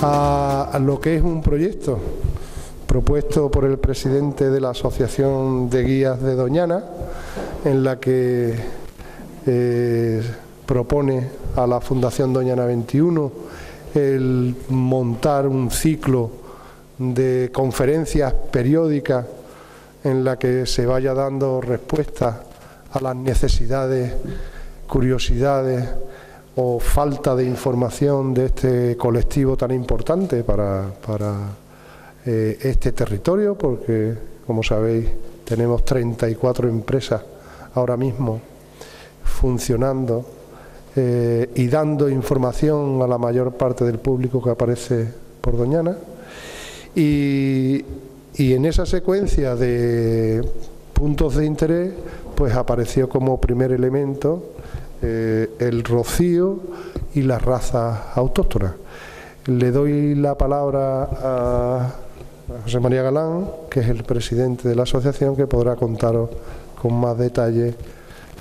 a lo que es un proyecto propuesto por el presidente de la Asociación de Guías de Doñana, en la que propone a la Fundación Doñana 21 el montar un ciclo de conferencias periódicas en la que se vaya dando respuesta a las necesidades, curiosidades o falta de información de este colectivo tan importante para este territorio, porque, como sabéis, tenemos 34 empresas ahora mismo funcionando y dando información a la mayor parte del público que aparece por Doñana. Y en esa secuencia de puntos de interés, pues apareció como primer elemento el rocío y las razas autóctonas. Le doy la palabra a José María Galán, que es el presidente de la asociación, que podrá contaros con más detalle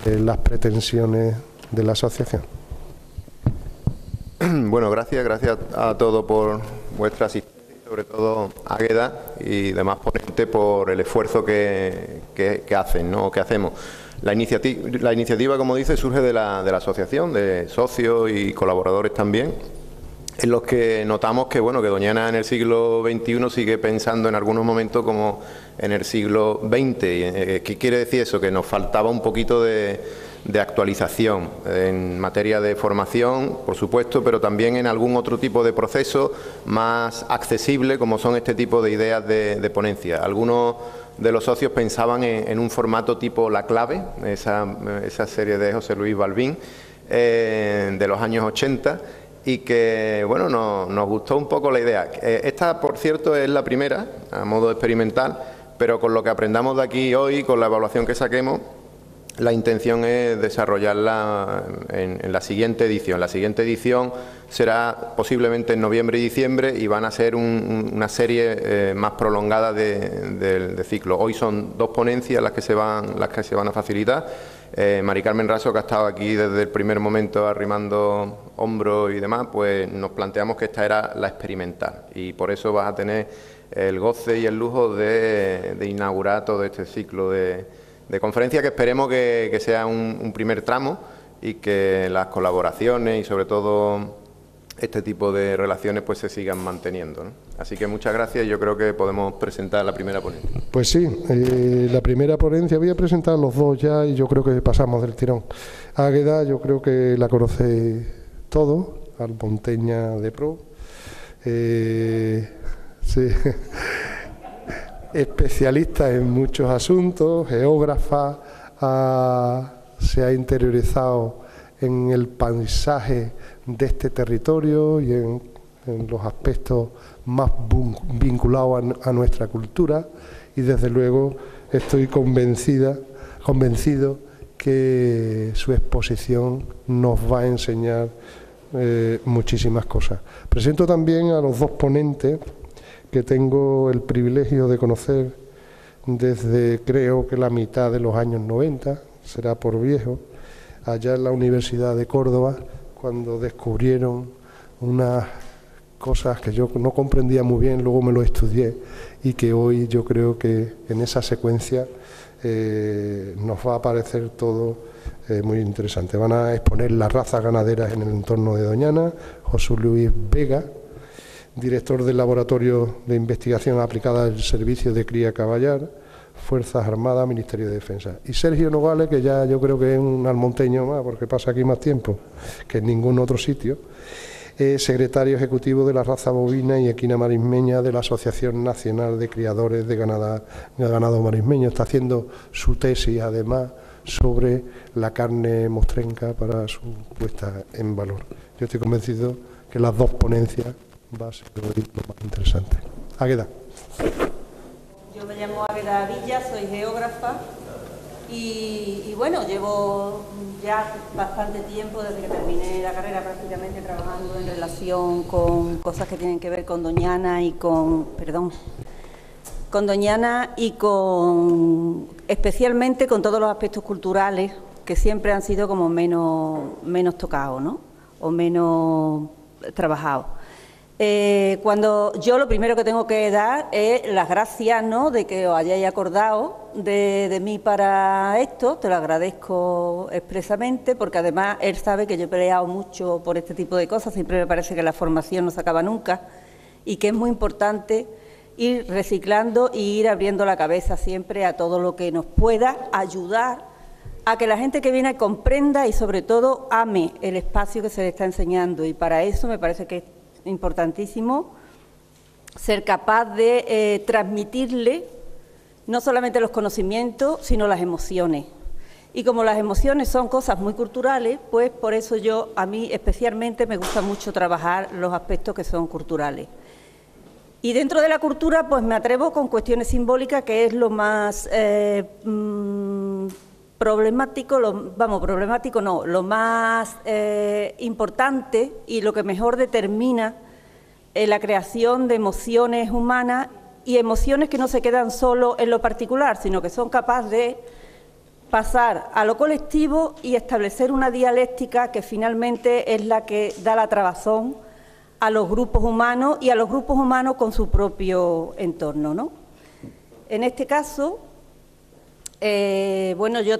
las pretensiones de la asociación. Bueno, gracias a todos por vuestra asistencia, y sobre todo a Águeda y demás ponentes por el esfuerzo que hacen, ¿no? Que hacemos. La iniciativa, como dice, surge de la asociación, de socios y colaboradores también, en los que notamos que, bueno, que Doñana en el siglo XXI sigue pensando en algunos momentos como en el siglo XX. ¿Qué quiere decir eso? Que nos faltaba un poquito de actualización en materia de formación, por supuesto, pero también en algún otro tipo de proceso más accesible, como son este tipo de ideas de ponencia. Algunos de los socios pensaban en un formato tipo La Clave, esa serie de José Luis Balbín, de los años 80, y que, bueno, nos gustó un poco la idea. Esta, por cierto, es la primera, a modo experimental, pero con lo que aprendamos de aquí hoy, con la evaluación que saquemos, la intención es desarrollarla en la siguiente edición. La siguiente edición será posiblemente en noviembre y diciembre y van a ser una serie más prolongada de ciclo. Hoy son 2 ponencias las que se van a facilitar. Mari Carmen Raso, que ha estado aquí desde el primer momento arrimando hombros y demás, pues nos planteamos que esta era la experimental y por eso vas a tener el goce y el lujo de inaugurar todo este ciclo de conferencia, que esperemos que sea un primer tramo y que las colaboraciones y sobre todo este tipo de relaciones pues se sigan manteniendo, ¿no? Así que muchas gracias, yo creo que podemos presentar la primera ponencia. Pues sí, la primera ponencia, voy a presentar los dos ya y yo creo que pasamos del tirón. Águeda, yo creo que la conocéis todos, almonteña de pro, sí. Especialista en muchos asuntos, geógrafa, se ha interiorizado en el paisaje de este territorio y en los aspectos más vinculados a nuestra cultura, y desde luego estoy convencido que su exposición nos va a enseñar muchísimas cosas. Presento también a los 2 ponentes que tengo el privilegio de conocer desde, creo que la mitad de los años 90, será por viejo, allá en la Universidad de Córdoba, cuando descubrieron unas cosas que yo no comprendía muy bien, luego me lo estudié, y que hoy yo creo que en esa secuencia nos va a parecer todo muy interesante. Van a exponer las razas ganaderas en el entorno de Doñana, José Luis Vega, director del Laboratorio de Investigación Aplicada del Servicio de Cría Caballar, Fuerzas Armadas, Ministerio de Defensa. Y Sergio Nogales, que ya yo creo que es un almonteño más, porque pasa aquí más tiempo que en ningún otro sitio, es secretario ejecutivo de la raza bovina y equina marismeña de la Asociación Nacional de Criadores de Ganado Marismeño. Está haciendo su tesis, además, sobre la carne mostrenca para su puesta en valor. Yo estoy convencido que las 2 ponencias va a ser lo más interesante. Águeda. Yo me llamo Águeda Villa, soy geógrafa y bueno, llevo ya bastante tiempo, desde que terminé la carrera prácticamente, trabajando en relación con cosas que tienen que ver con Doñana y con especialmente con todos los aspectos culturales que siempre han sido como menos tocados, ¿no? O menos trabajados. Cuando yo lo primero que tengo que dar es las gracias, ¿no?, de que os hayáis acordado de mí para esto. Te lo agradezco expresamente, porque además él sabe que yo he peleado mucho por este tipo de cosas. Siempre me parece que la formación no se acaba nunca y que es muy importante ir reciclando y ir abriendo la cabeza siempre a todo lo que nos pueda ayudar a que la gente que viene comprenda y sobre todo ame el espacio que se le está enseñando. Y para eso me parece que es importantísimo ser capaz de transmitirle no solamente los conocimientos, sino las emociones. Y como las emociones son cosas muy culturales, pues por eso a mí especialmente me gusta mucho trabajar los aspectos que son culturales. Y dentro de la cultura, pues me atrevo con cuestiones simbólicas, que es lo más problemático, lo más importante y lo que mejor determina la creación de emociones humanas, y emociones que no se quedan solo en lo particular, sino que son capaces de pasar a lo colectivo y establecer una dialéctica que finalmente es la que da la trabazón a los grupos humanos y a los grupos humanos con su propio entorno, ¿no? En este caso, bueno, yo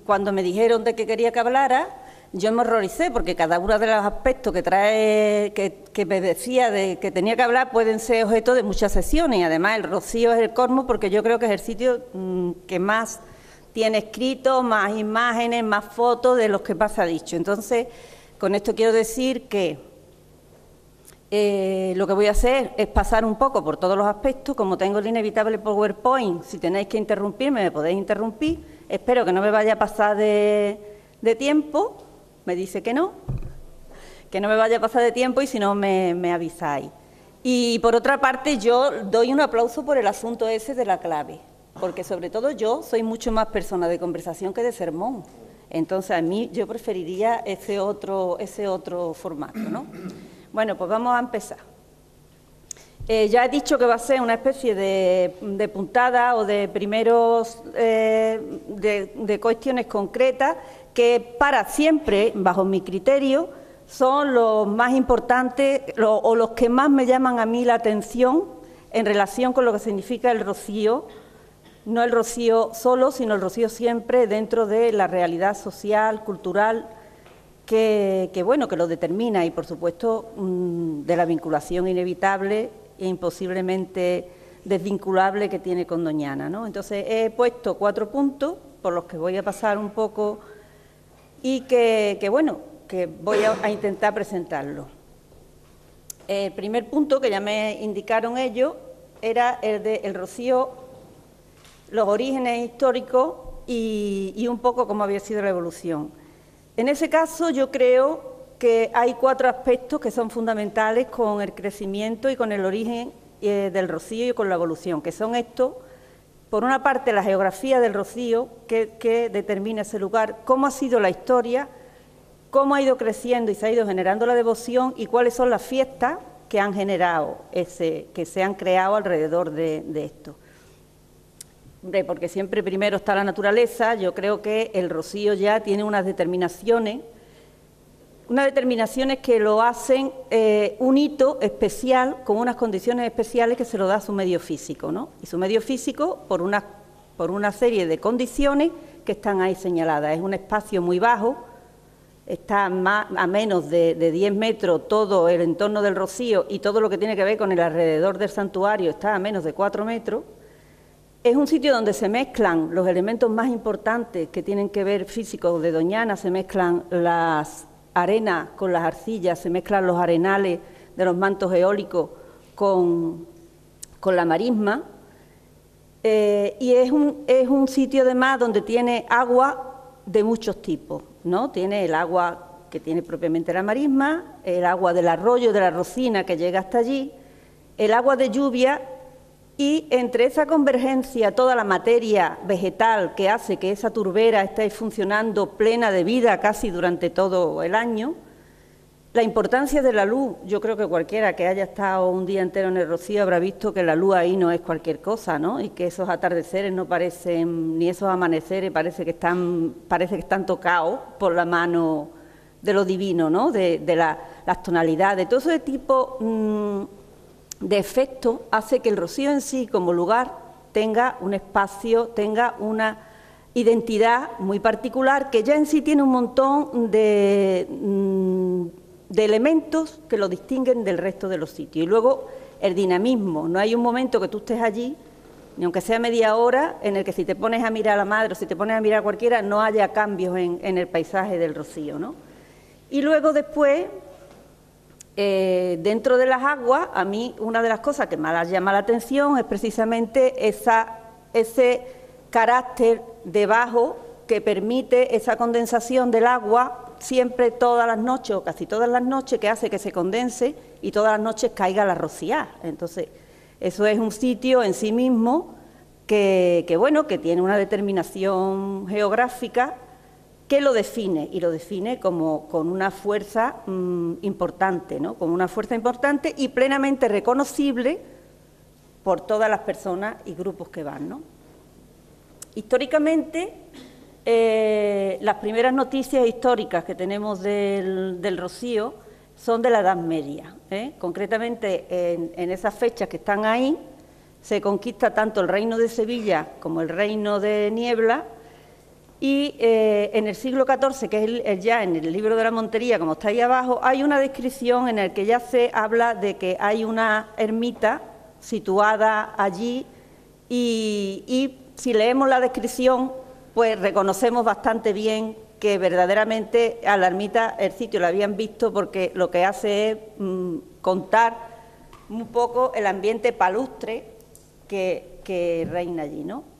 cuando me dijeron de que quería que hablara, yo me horroricé, porque cada uno de los aspectos que trae, que me decía de que tenía que hablar, pueden ser objeto de muchas sesiones. Y además el Rocío es el colmo, porque yo creo que es el sitio que más tiene escrito, más imágenes, más fotos de los que más se ha dicho. Entonces, con esto quiero decir que lo que voy a hacer es pasar un poco por todos los aspectos. Como tengo el inevitable PowerPoint, si tenéis que interrumpirme, me podéis interrumpir. Espero que no me vaya a pasar de tiempo. Me dice que no me vaya a pasar de tiempo, y si no me avisáis. Y por otra parte, yo doy un aplauso por el asunto ese de la clave, porque sobre todo yo soy mucho más persona de conversación que de sermón. Entonces a mí yo preferiría ese otro formato, ¿no? Bueno, pues vamos a empezar. Ya he dicho que va a ser una especie de puntada o de primeros de cuestiones concretas que para siempre, bajo mi criterio, son los más importantes o los que más me llaman a mí la atención en relación con lo que significa el rocío, no el rocío solo, sino el rocío siempre dentro de la realidad social, cultural, que bueno, que lo determina, y por supuesto de la vinculación inevitable e imposiblemente desvinculable que tiene con Doñana, ¿no? Entonces he puesto 4 puntos por los que voy a pasar un poco y que voy a intentar presentarlo. El primer punto, que ya me indicaron ellos, era el de el rocío, los orígenes históricos y un poco cómo había sido la evolución. En ese caso yo creo que hay 4 aspectos que son fundamentales con el crecimiento y con el origen del rocío y con la evolución, que son estos. Por una parte, la geografía del rocío, que determina ese lugar, cómo ha sido la historia, cómo ha ido creciendo y se ha ido generando la devoción, y cuáles son las fiestas que han generado, que se han creado alrededor de esto. Porque siempre primero está la naturaleza. Yo creo que el rocío ya tiene unas determinaciones que lo hacen un hito especial, con unas condiciones especiales que se lo da su medio físico, ¿no? Y su medio físico por una serie de condiciones que están ahí señaladas. Es un espacio muy bajo, está a menos de 10 metros todo el entorno del rocío, y todo lo que tiene que ver con el alrededor del santuario está a menos de 4 metros. Es un sitio donde se mezclan los elementos más importantes que tienen que ver físicos de Doñana, se mezclan las arenas con las arcillas, se mezclan los arenales de los mantos eólicos con la marisma, y es un sitio además donde tiene agua de muchos tipos, ¿no? Tiene el agua que tiene propiamente la marisma, el agua del arroyo de la Rocina que llega hasta allí, el agua de lluvia, y entre esa convergencia toda la materia vegetal que hace que esa turbera esté funcionando plena de vida casi durante todo el año. La importancia de la luz, yo creo que cualquiera que haya estado un día entero en el Rocío habrá visto que la luz ahí no es cualquier cosa, ¿no? Y que esos atardeceres no parecen, ni esos amaneceres, parece que están tocados por la mano lo divino, ¿no? de las tonalidades, todo ese tipo de efecto hace que el rocío en sí, como lugar, tenga un espacio, tenga una identidad muy particular, que ya en sí tiene un montón de elementos que lo distinguen del resto de los sitios. Y luego el dinamismo, no hay un momento que tú estés allí, ni aunque sea media hora, en el que si te pones a mirar a la Madre o si te pones a mirar a cualquiera, no haya cambios en el paisaje del rocío, ¿no? Y luego después, dentro de las aguas, a mí una de las cosas que más llama la atención es precisamente ese carácter debajo que permite esa condensación del agua siempre todas las noches o casi todas las noches, que hace que se condense y todas las noches caiga la rociada. Entonces, eso es un sitio en sí mismo que tiene una determinación geográfica que lo define, y lo define como con una fuerza importante, ¿no? Con una fuerza importante y plenamente reconocible por todas las personas y grupos que van, ¿no? Históricamente, las primeras noticias históricas que tenemos del Rocío son de la Edad Media, ¿eh? Concretamente, en esas fechas que están ahí, se conquista tanto el reino de Sevilla como el reino de Niebla, y en el siglo XIV, que es ya en el libro de la Montería, como está ahí abajo, hay una descripción en la que ya se habla de que hay una ermita situada allí, y si leemos la descripción, pues reconocemos bastante bien que verdaderamente a la ermita el sitio lo habían visto, porque lo que hace es contar un poco el ambiente palustre que reina allí, ¿no?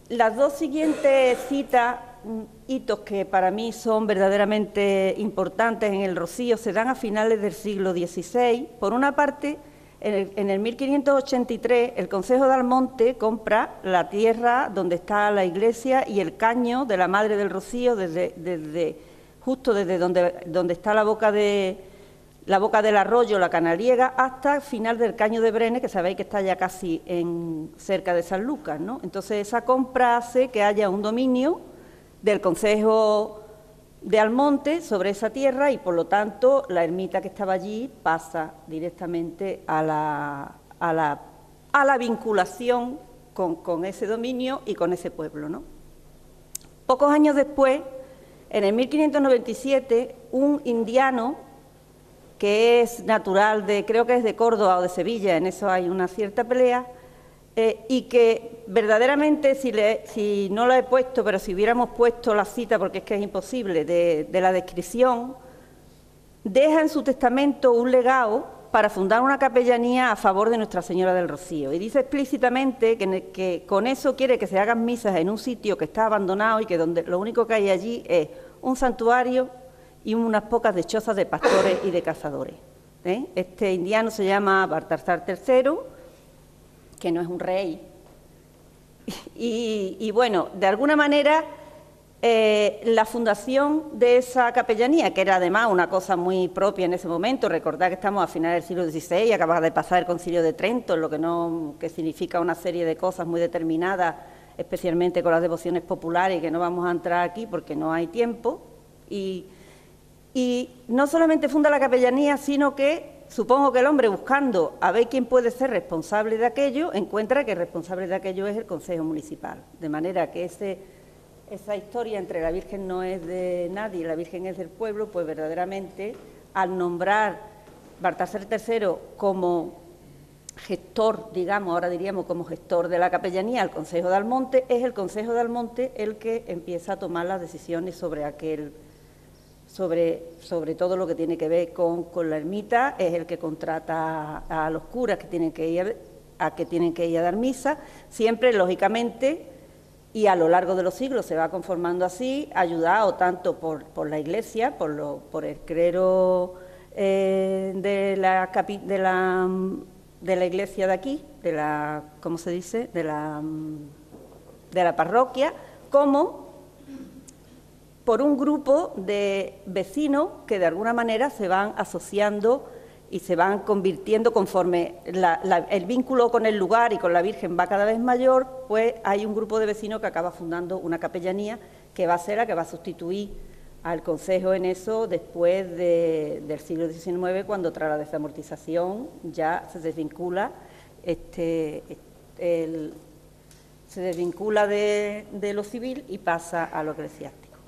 Las dos siguientes citas, hitos que para mí son verdaderamente importantes en el Rocío, se dan a finales del siglo XVI. Por una parte, en el 1583, el Concejo de Almonte compra la tierra donde está la iglesia y el caño de la Madre del Rocío, justo desde donde está la boca del arroyo, la Canariega, hasta el final del caño de Brenes, que sabéis que está ya casi cerca de San Lucas, ¿no? Entonces, esa compra hace que haya un dominio del Concejo de Almonte sobre esa tierra, y por lo tanto la ermita que estaba allí pasa directamente a la vinculación con ese dominio y con ese pueblo, ¿no? Pocos años después, en el 1597, un indiano que es natural creo que es de Córdoba o de Sevilla, en eso hay una cierta pelea, y que verdaderamente, si no lo he puesto, pero si hubiéramos puesto la cita, porque es que es imposible, de la descripción, deja en su testamento un legado para fundar una capellanía a favor de Nuestra Señora del Rocío, y dice explícitamente que con eso quiere que se hagan misas en un sitio que está abandonado y que donde lo único que hay allí es un santuario y unas pocas de chozas de pastores y de cazadores, ¿eh? Este indiano se llama Baltasar III, que no es un rey, y bueno, de alguna manera la fundación de esa capellanía, que era además una cosa muy propia en ese momento, recordad que estamos a finales del siglo XVI, acaba de pasar el Concilio de Trento, que significa una serie de cosas muy determinadas, especialmente con las devociones populares, que no vamos a entrar aquí porque no hay tiempo, y no solamente funda la capellanía, sino que supongo que el hombre, buscando a ver quién puede ser responsable de aquello, encuentra que el responsable de aquello es el Concejo Municipal. De manera que esa historia entre la Virgen no es de nadie y la Virgen es del pueblo, pues verdaderamente, al nombrar Baltasar III como gestor, digamos, ahora diríamos como gestor de la capellanía al Concejo de Almonte, es el Concejo de Almonte el que empieza a tomar las decisiones sobre todo lo que tiene que ver con la ermita, es el que contrata a los curas que tienen que ir a dar misa, siempre, lógicamente, y a lo largo de los siglos se va conformando así, ayudado tanto por la Iglesia, por el clero de la Iglesia de aquí, ¿cómo se dice?, de la parroquia, como por un grupo de vecinos que de alguna manera se van asociando y se van convirtiendo conforme el vínculo con el lugar y con la Virgen va cada vez mayor, pues hay un grupo de vecinos que acaba fundando una capellanía que va a ser la que va a sustituir al concejo en eso después del siglo XIX, cuando tras la desamortización ya se desvincula se desvincula de lo civil y pasa a lo eclesiástico.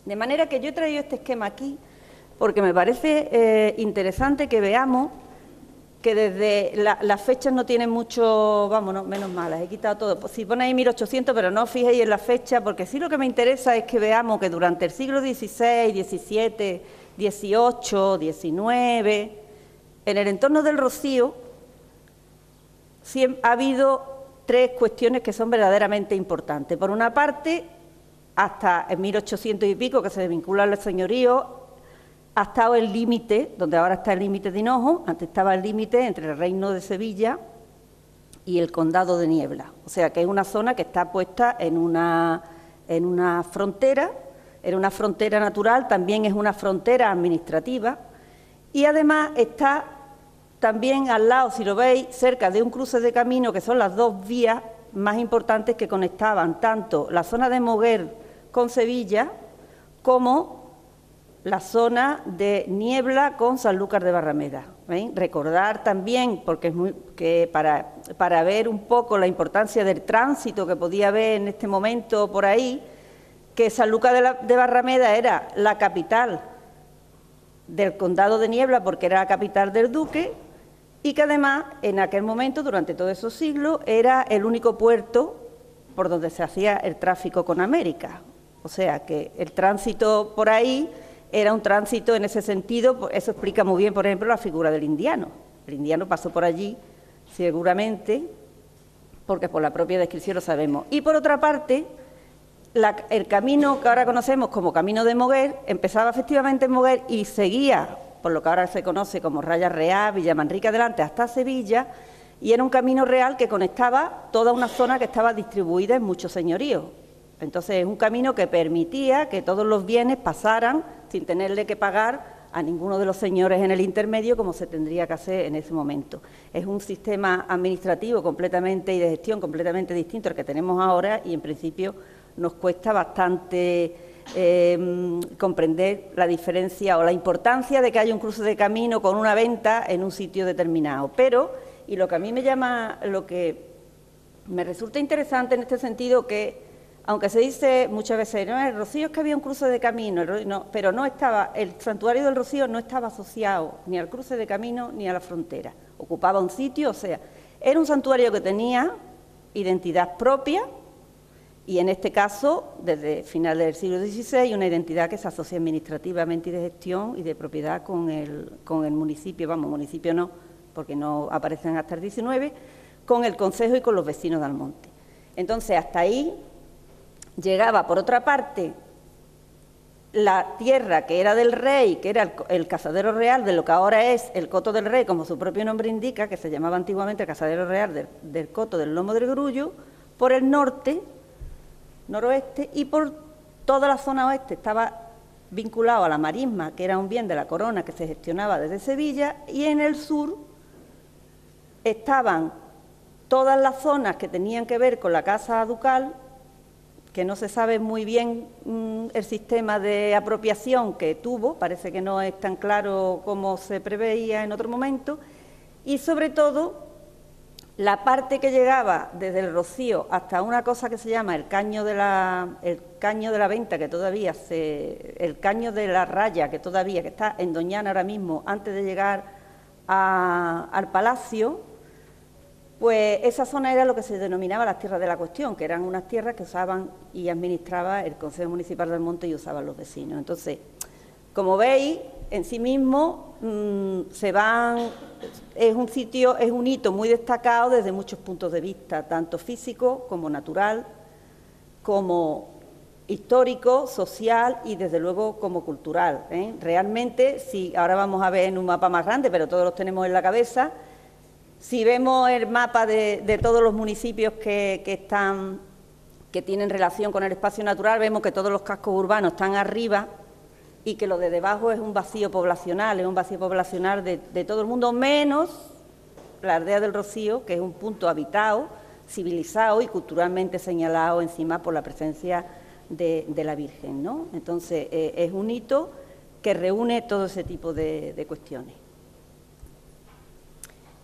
De manera que yo he traído este esquema aquí porque me parece interesante que veamos que desde las fechas no tienen mucho, vámonos, menos mal, las he quitado todo. Pues si pone ahí 1800, pero no os fijéis en la fecha, porque sí lo que me interesa es que veamos que durante el siglo XVI, XVII, XVIII, XIX, en el entorno del Rocío, ha habido tres cuestiones que son verdaderamente importantes. Por una parte, hasta en 1800 y pico, que se desvincula al señorío, ha estado el límite, donde ahora está el límite de Hinojo, antes estaba el límite entre el Reino de Sevilla y el Condado de Niebla. O sea, que es una zona que está puesta en una frontera, era una frontera natural, también es una frontera administrativa, y además está también al lado, si lo veis, cerca de un cruce de camino, que son las dos vías más importantes que conectaban tanto la zona de Moguer con Sevilla como la zona de Niebla con Sanlúcar de Barrameda. Recordar también, porque para ver un poco la importancia del tránsito que podía haber en este momento por ahí, que Sanlúcar de Barrameda era la capital del Condado de Niebla, porque era la capital del duque, y que además en aquel momento, durante todos esos siglos, era el único puerto por donde se hacía el tráfico con América. O sea que el tránsito por ahí era un tránsito en ese sentido, eso explica muy bien, por ejemplo, la figura del indiano. El indiano pasó por allí, seguramente, porque por la propia descripción lo sabemos. Y por otra parte, el camino que ahora conocemos como Camino de Moguer, empezaba efectivamente en Moguer y seguía, por lo que ahora se conoce como Raya Real, Villamanrique adelante, hasta Sevilla, y era un camino real que conectaba toda una zona que estaba distribuida en muchos señoríos. Entonces, es un camino que permitía que todos los bienes pasaran sin tenerle que pagar a ninguno de los señores en el intermedio, como se tendría que hacer en ese momento. Es un sistema administrativo completamente y de gestión completamente distinto al que tenemos ahora y, en principio, nos cuesta bastante comprender la diferencia o la importancia de que haya un cruce de camino con una venta en un sitio determinado. Pero, y lo que a mí lo que me resulta interesante en este sentido, que aunque se dice muchas veces, no, el Rocío es que había un cruce de camino, pero no estaba, el santuario del Rocío no estaba asociado ni al cruce de camino ni a la frontera. Ocupaba un sitio, o sea, era un santuario que tenía identidad propia y en este caso, desde finales del siglo XVI, una identidad que se asocia administrativamente y de gestión y de propiedad con el municipio, vamos, municipio no, porque no aparecen hasta el XIX, con el concejo y con los vecinos de Almonte. Entonces, hasta ahí llegaba, por otra parte, la tierra que era del rey, que era el cazadero real de lo que ahora es el Coto del Rey, como su propio nombre indica, que se llamaba antiguamente el cazadero real del Coto del Lomo del Grullo, por el norte, noroeste, y por toda la zona oeste estaba vinculado a la marisma, que era un bien de la corona que se gestionaba desde Sevilla, y en el sur estaban todas las zonas que tenían que ver con la casa ducal, que no se sabe muy bien el sistema de apropiación que tuvo, parece que no es tan claro como se preveía en otro momento, y sobre todo la parte que llegaba desde el Rocío hasta una cosa que se llama el caño de la venta, que todavía el caño de la raya, que está en Doñana ahora mismo, antes de llegar al palacio. Pues esa zona era lo que se denominaba las tierras de la cuestión, que eran unas tierras que usaban y administraba el Consejo Municipal del Monte y usaban los vecinos. Entonces, como veis, en sí mismo es un sitio, es un hito muy destacado desde muchos puntos de vista, tanto físico como natural, como histórico, social y desde luego como cultural. Realmente, si ahora vamos a ver en un mapa más grande, pero todos los tenemos en la cabeza. Si vemos el mapa de todos los municipios que tienen relación con el espacio natural, vemos que todos los cascos urbanos están arriba y que lo de debajo es un vacío poblacional, de todo el mundo, menos la aldea del Rocío, que es un punto habitado, civilizado y culturalmente señalado encima por la presencia de la Virgen, ¿no? Entonces, es un hito que reúne todo ese tipo de cuestiones.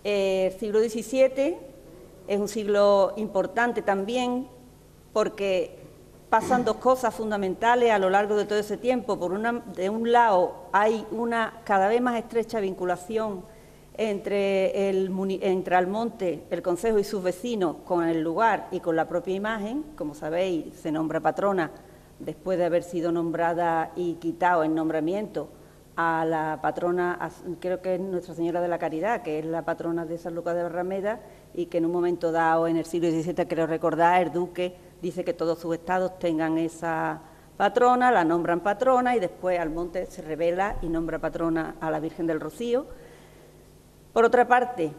El siglo XVII es un siglo importante también porque pasan dos cosas fundamentales a lo largo de todo ese tiempo. De un lado, hay una cada vez más estrecha vinculación entre Almonte, el concejo y sus vecinos con el lugar y con la propia imagen. Como sabéis, se nombra patrona después de haber sido nombrada y quitado el nombramiento a la patrona, creo que es Nuestra Señora de la Caridad, que es la patrona de San Lucas de Barrameda, y que en un momento dado, en el siglo XVII, creo recordar, el duque dice que todos sus estados tengan esa patrona, la nombran patrona, y después Almonte se revela y nombra patrona a la Virgen del Rocío. Por otra parte,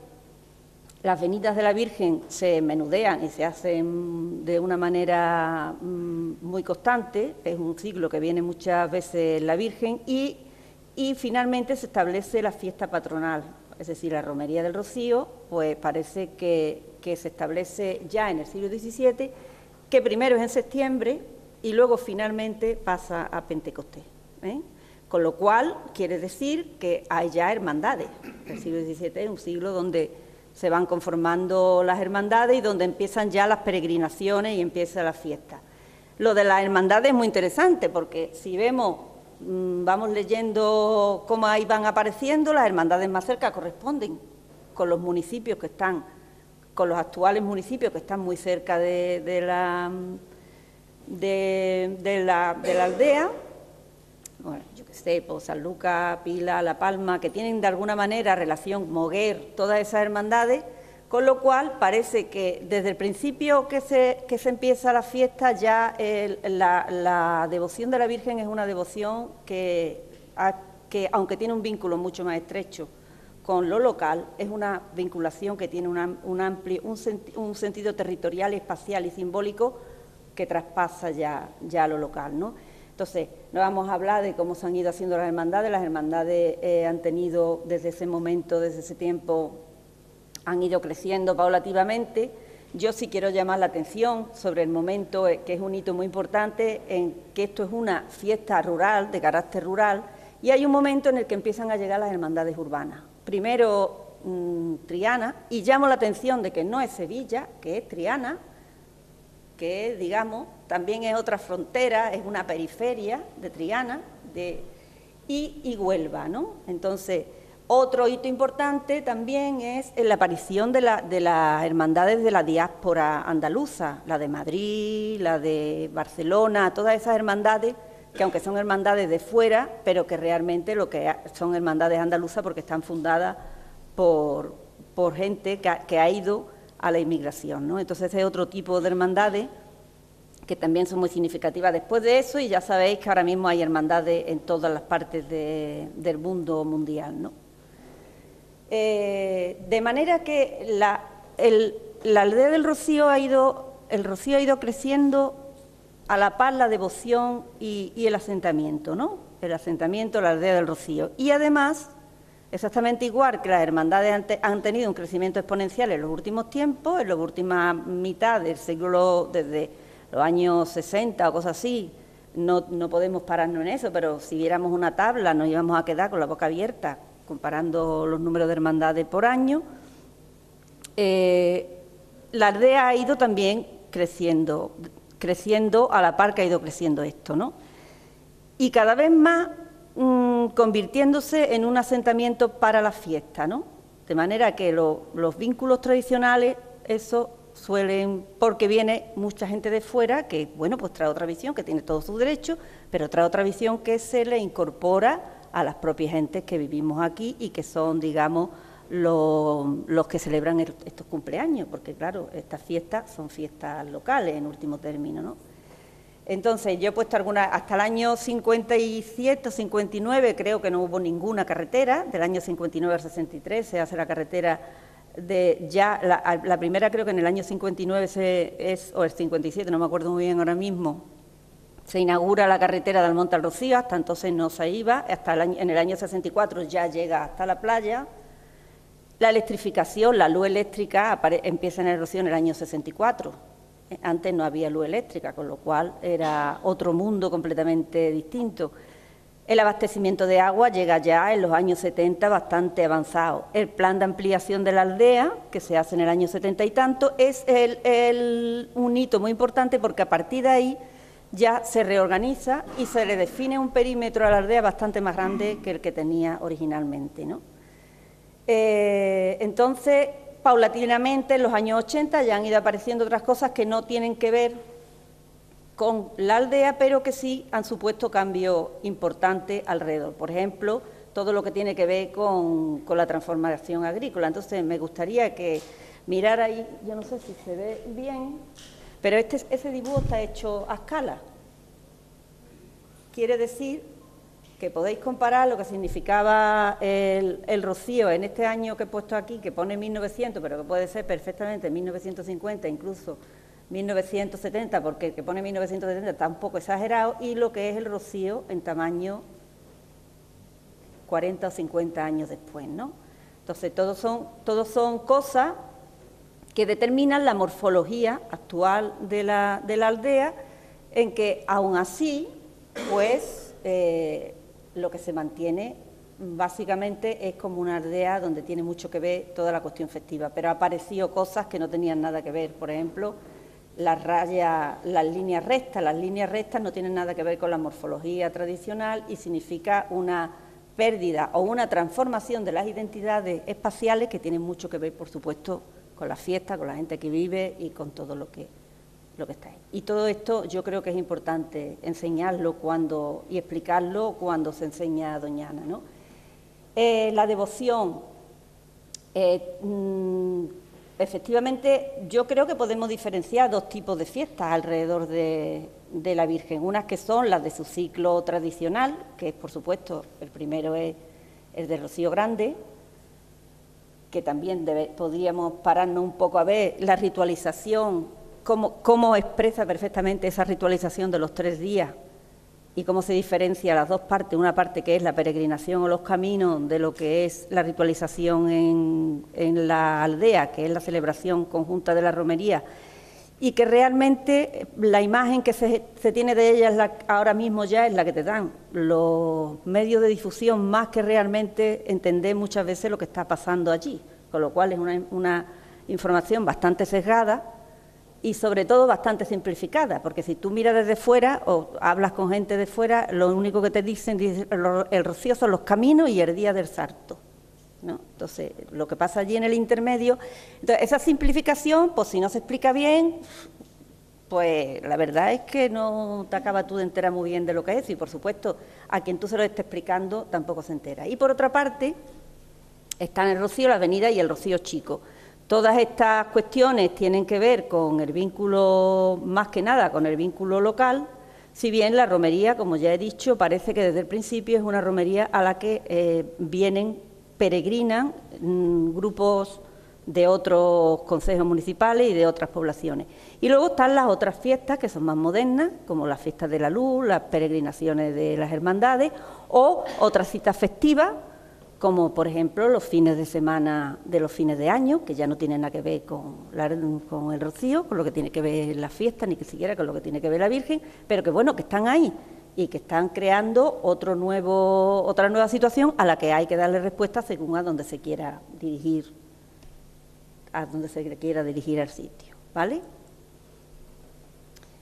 las venidas de la Virgen se menudean y se hacen de una manera muy constante, es un siglo que viene muchas veces la Virgen, y finalmente se establece la fiesta patronal, es decir, la Romería del Rocío, pues parece que se establece ya en el siglo XVII, que primero es en septiembre y luego finalmente pasa a Pentecostés, ¿eh? Con lo cual quiere decir que hay ya hermandades. El siglo XVII es un siglo donde se van conformando las hermandades y donde empiezan ya las peregrinaciones y empieza la fiesta. Lo de las hermandades es muy interesante porque si vemos, vamos leyendo cómo ahí van apareciendo, las hermandades más cerca corresponden con los municipios que están, con los actuales municipios que están muy cerca de la aldea. Bueno, yo qué sé, pues San Lucas, Pila, La Palma, que tienen de alguna manera relación, Moguer, todas esas hermandades, con lo cual parece que desde el principio que se empieza la fiesta ya la devoción de la Virgen es una devoción que aunque tiene un vínculo mucho más estrecho con lo local, es una vinculación que tiene un sentido territorial, espacial y simbólico que traspasa ya lo local, ¿no? Entonces, no vamos a hablar de cómo se han ido haciendo las hermandades han tenido desde ese momento, desde ese tiempo, han ido creciendo paulativamente. Yo sí quiero llamar la atención sobre el momento, que es un hito muy importante, en que esto es una fiesta rural, de carácter rural, y hay un momento en el que empiezan a llegar las hermandades urbanas. Primero Triana, y llamo la atención de que no es Sevilla, que es Triana, que digamos también es otra frontera, es una periferia de Triana y Huelva, ¿no? Entonces, otro hito importante también es la aparición de las hermandades de la diáspora andaluza, la de Madrid, la de Barcelona, todas esas hermandades que aunque son hermandades de fuera, pero que realmente lo que son hermandades andaluzas porque están fundadas por gente que ha ido a la inmigración, ¿no? Entonces ese es otro tipo de hermandades que también son muy significativas después de eso, y ya sabéis que ahora mismo hay hermandades en todas las partes del mundo mundial, ¿no? De manera que la aldea del Rocío ha ido creciendo a la par la devoción y el asentamiento, ¿no? El asentamiento, la aldea del Rocío. Y además, exactamente igual que las hermandades han tenido un crecimiento exponencial en los últimos tiempos, en la última mitad del siglo, desde los años 60 o cosas así, no podemos pararnos en eso, pero si viéramos una tabla nos íbamos a quedar con la boca abierta comparando los números de hermandades por año. La aldea ha ido también creciendo a la par que ha ido creciendo esto, ¿no? Y cada vez más convirtiéndose en un asentamiento para la fiesta, ¿no? De manera que los vínculos tradicionales, eso suelen, porque viene mucha gente de fuera que, bueno, pues trae otra visión, que tiene todos sus derechos, pero trae otra visión que se le incorpora a las propias gentes que vivimos aquí y que son, digamos, los que celebran estos cumpleaños, porque claro, estas fiestas son fiestas locales en último término, ¿no? Entonces, yo he puesto algunas, hasta el año 57 o 59 creo que no hubo ninguna carretera, del año 59 al 63 se hace la carretera la primera creo que en el año 59 o el 57, no me acuerdo muy bien ahora mismo, se inaugura la carretera de Almonte al Rocío, hasta entonces no se iba, en el año 64 ya llega hasta la playa. La electrificación, la luz eléctrica empieza en el Rocío en el año 64. Antes no había luz eléctrica, con lo cual era otro mundo completamente distinto. El abastecimiento de agua llega ya en los años 70 bastante avanzado. El plan de ampliación de la aldea, que se hace en el año 70 y tanto, es un hito muy importante porque a partir de ahí ya se reorganiza y se le define un perímetro a la aldea bastante más grande que el que tenía originalmente, ¿no? Entonces, paulatinamente, en los años 80 ya han ido apareciendo otras cosas que no tienen que ver con la aldea, pero que sí han supuesto cambios importantes alrededor. Por ejemplo, todo lo que tiene que ver con la transformación agrícola. Entonces, me gustaría que mirara ahí, yo no sé si se ve bien, pero ese dibujo está hecho a escala. Quiere decir que podéis comparar lo que significaba el Rocío en este año que he puesto aquí, que pone 1900, pero que puede ser perfectamente 1950, incluso 1970, porque el que pone 1970 está un poco exagerado, y lo que es el Rocío en tamaño 40 o 50 años después, ¿no? Entonces, todos son cosas que determinan la morfología actual de la aldea, en que aún así, pues, lo que se mantiene básicamente es como una aldea donde tiene mucho que ver toda la cuestión festiva, pero ha aparecido cosas que no tenían nada que ver. Por ejemplo, las rayas, las líneas rectas no tienen nada que ver con la morfología tradicional y significa una pérdida o una transformación de las identidades espaciales que tienen mucho que ver, por supuesto, con la fiesta, con la gente que vive y con todo lo que está ahí. Y todo esto yo creo que es importante enseñarlo y explicarlo cuando se enseña a Doñana, ¿no? La devoción, efectivamente, yo creo que podemos diferenciar dos tipos de fiestas alrededor de la Virgen. Unas que son las de su ciclo tradicional, que es, por supuesto, el primero es el de Rocío Grande, que también podríamos pararnos un poco a ver la ritualización, cómo expresa perfectamente esa ritualización de los 3 días y cómo se diferencia las dos partes, una parte que es la peregrinación o los caminos de lo que es la ritualización en la aldea, que es la celebración conjunta de la romería, y que realmente la imagen que se tiene de ella ahora mismo ya es la que te dan los medios de difusión, más que realmente entender muchas veces lo que está pasando allí, con lo cual es una información bastante sesgada y sobre todo bastante simplificada, porque si tú miras desde fuera o hablas con gente de fuera, lo único que te dicen el Rocío son los caminos y el día del Sarto, ¿no? Entonces, lo que pasa allí en el intermedio, entonces esa simplificación, pues si no se explica bien, pues la verdad es que no te acabas tú de enterar muy bien de lo que es, y por supuesto a quien tú se lo estés explicando tampoco se entera. Y por otra parte, están el Rocío, la avenida y el Rocío Chico. Todas estas cuestiones tienen que ver con el vínculo, más que nada con el vínculo local, si bien la romería, como ya he dicho, parece que desde el principio es una romería a la que peregrinan grupos de otros consejos municipales y de otras poblaciones. Y luego están las otras fiestas que son más modernas, como las fiestas de la luz, las peregrinaciones de las hermandades o otras citas festivas, como por ejemplo los fines de semana de los fines de año, que ya no tienen nada que ver con el Rocío, con lo que tiene que ver la fiesta, ni que siquiera con lo que tiene que ver la Virgen, pero que bueno, que están ahí y que están creando otra nueva situación a la que hay que darle respuesta según a donde se quiera dirigir, al sitio, ¿vale?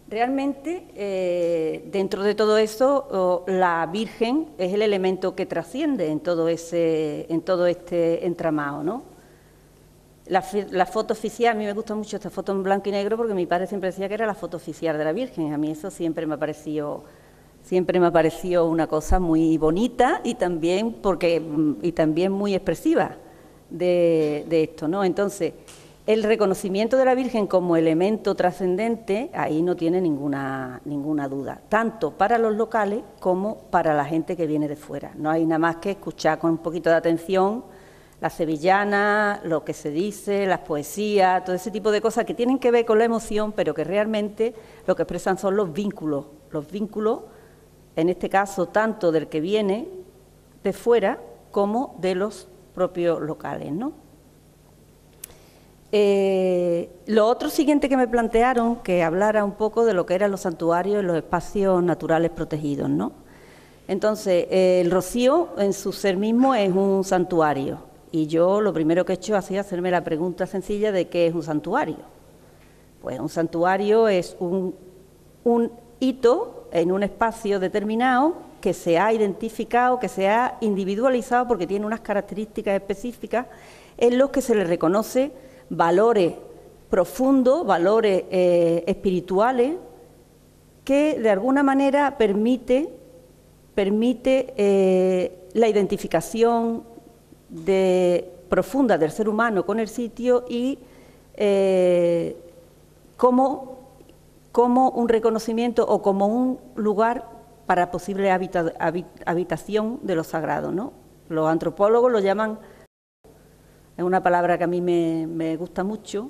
Realmente, dentro de todo eso, la Virgen es el elemento que trasciende en todo este entramado, ¿no? La foto oficial, a mí me gusta mucho esta foto en blanco y negro porque mi padre siempre decía que era la foto oficial de la Virgen. A mí eso siempre me ha parecido una cosa muy bonita y también muy expresiva de esto, ¿no? Entonces, el reconocimiento de la Virgen como elemento trascendente, ahí no tiene ninguna duda, tanto para los locales como para la gente que viene de fuera. No hay nada más que escuchar con un poquito de atención las sevillanas, lo que se dice, las poesías, todo ese tipo de cosas que tienen que ver con la emoción, pero que realmente lo que expresan son los vínculos los vínculos, en este caso tanto del que viene de fuera como de los propios locales, ¿no? Lo otro siguiente que me plantearon, que hablara un poco de lo que eran los santuarios y los espacios naturales protegidos, ¿no? Entonces, el Rocío en su ser mismo es un santuario, y yo lo primero que he hecho ha sido hacerme la pregunta sencilla de qué es un santuario. Pues un santuario es un hito en un espacio determinado que se ha identificado, que se ha individualizado porque tiene unas características específicas en los que se le reconoce valores profundos, valores espirituales, que de alguna manera permite la identificación profunda del ser humano con el sitio y como un reconocimiento o como un lugar para posible habitación de lo sagrado, ¿no? Los antropólogos lo llaman, es una palabra que a mí me gusta mucho,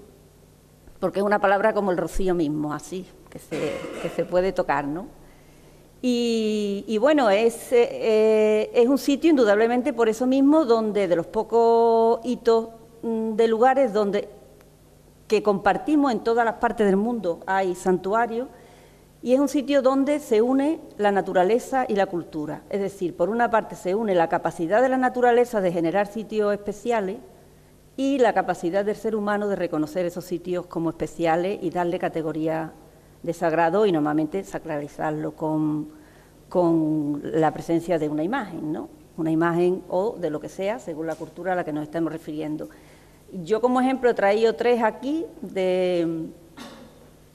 porque es una palabra como el rocío mismo, así, que se puede tocar, ¿no? Y bueno, es un sitio indudablemente por eso mismo donde de los pocos hitos de lugares que compartimos en todas las partes del mundo hay santuarios, y es un sitio donde se une la naturaleza y la cultura. Es decir, por una parte se une la capacidad de la naturaleza de generar sitios especiales y la capacidad del ser humano de reconocer esos sitios como especiales y darle categoría de sagrado y normalmente sacralizarlo con la presencia de una imagen, ¿no? Una imagen o de lo que sea, según la cultura a la que nos estamos refiriendo. Yo como ejemplo he traído 3 aquí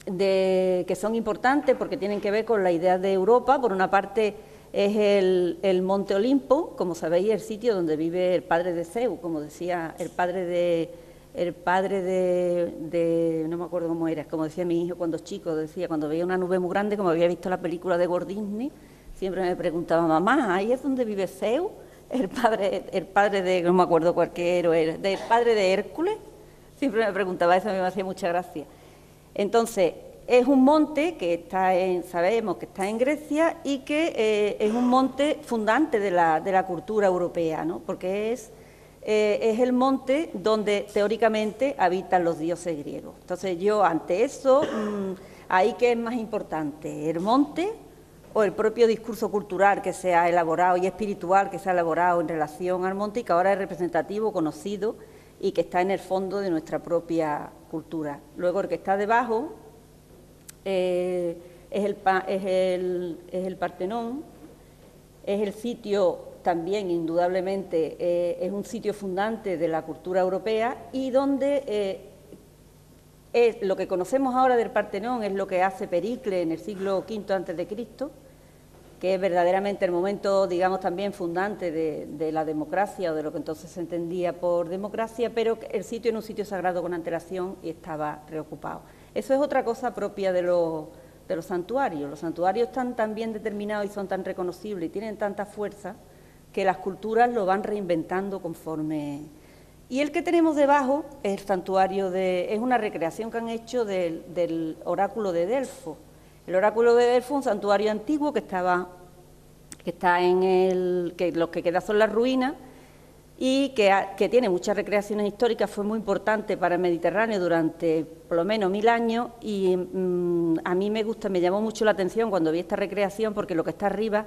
que son importantes porque tienen que ver con la idea de Europa. Por una parte es el Monte Olimpo, como sabéis, el sitio donde vive el padre de Zeus, como decía el padre de no me acuerdo cómo era, como decía mi hijo cuando chico, decía cuando veía una nube muy grande, como había visto la película de Walt Disney, siempre me preguntaba, mamá, ¿ahí es donde vive Zeus? El padre de, no me acuerdo cuál que era, del padre de Hércules, siempre me preguntaba eso, a mí me hacía mucha gracia. Entonces, es un monte que sabemos que está en Grecia y que es un monte fundante de la cultura europea, ¿no? Porque es el monte donde teóricamente habitan los dioses griegos. Entonces yo ante eso, ahí ¿qué es más importante? ¿El monte o el propio discurso cultural que se ha elaborado y espiritual que se ha elaborado en relación al monte y que ahora es representativo, conocido y que está en el fondo de nuestra propia cultura? Luego el que está debajo es el Partenón, es el sitio también indudablemente, es un sitio fundante de la cultura europea y donde es lo que conocemos ahora del Partenón es lo que hace Pericles en el siglo V a.C., que es verdaderamente el momento, digamos, también fundante de la democracia o de lo que entonces se entendía por democracia, pero el sitio era un sitio sagrado con antelación y estaba reocupado. Eso es otra cosa propia de los santuarios. Los santuarios están tan bien determinados y son tan reconocibles y tienen tanta fuerza que las culturas lo van reinventando conforme. Y el que tenemos debajo es el santuario es una recreación que han hecho del oráculo de Delfos. El oráculo de Delfos, un santuario antiguo que está que los que quedan son las ruinas y que tiene muchas recreaciones históricas, fue muy importante para el Mediterráneo durante por lo menos 1000 años y a mí me llamó mucho la atención cuando vi esta recreación porque lo que está arriba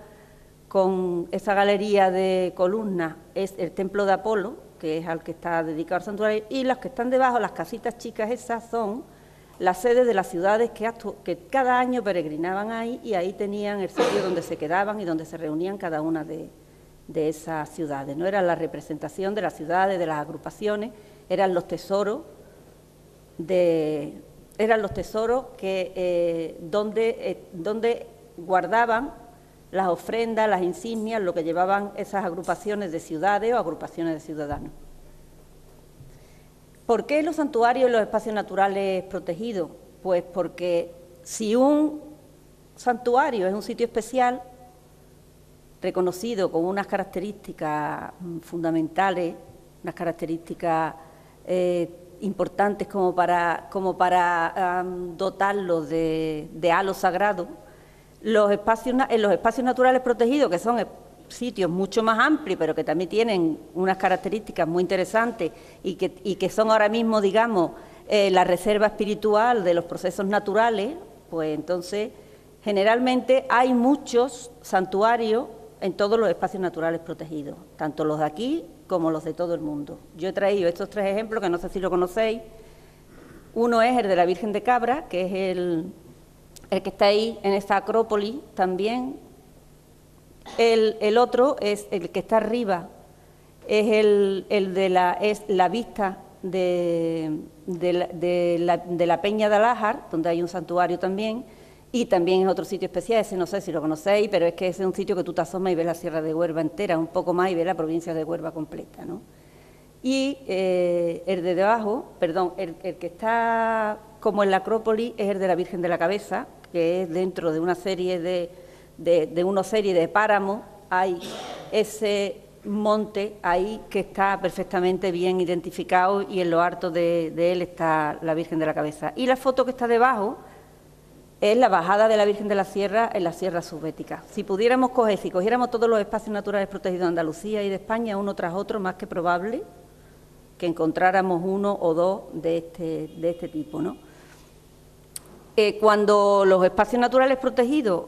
con esa galería de columnas es el templo de Apolo, que es al que está dedicado el santuario, y las que están debajo, las casitas chicas esas son las sedes de las ciudades que cada año peregrinaban ahí y ahí tenían el sitio donde se quedaban y donde se reunían cada una de esas ciudades, ¿no? Era la representación de las ciudades, de las agrupaciones, eran los tesoros que donde guardaban las ofrendas, las insignias, lo que llevaban esas agrupaciones de ciudades o agrupaciones de ciudadanos. ¿Por qué los santuarios y los espacios naturales protegidos? Pues porque si un santuario es un sitio especial, reconocido con unas características fundamentales, unas características importantes como para dotarlo de halo sagrado, en los espacios naturales protegidos, que son sitios mucho más amplios, pero que también tienen unas características muy interesantes y que son ahora mismo, digamos, la reserva espiritual de los procesos naturales, pues entonces generalmente hay muchos santuarios en todos los espacios naturales protegidos, tanto los de aquí como los de todo el mundo. Yo he traído estos 3 ejemplos, que no sé si lo conocéis. Uno es el de la Virgen de Cabra, que es el que está ahí en esta acrópolis también. El otro es el que está arriba, es la vista de la Peña de Alájar, donde hay un santuario también, y también es otro sitio especial, ese no sé si lo conocéis, pero es que ese es un sitio que tú te asomas y ves la Sierra de Huelva entera, un poco más, y ves la provincia de Huelva completa, ¿no? Y el de debajo, perdón, el que está como en la acrópolis es el de la Virgen de la Cabeza, que es dentro de una serie de páramos, hay ese monte ahí que está perfectamente bien identificado y en lo alto de él está la Virgen de la Cabeza. Y la foto que está debajo es la bajada de la Virgen de la Sierra en la Sierra Subbética. Si pudiéramos coger, si cogiéramos todos los espacios naturales protegidos de Andalucía y de España, uno tras otro, más que probable que encontráramos uno o dos de este tipo, ¿no? Cuando los espacios naturales protegidos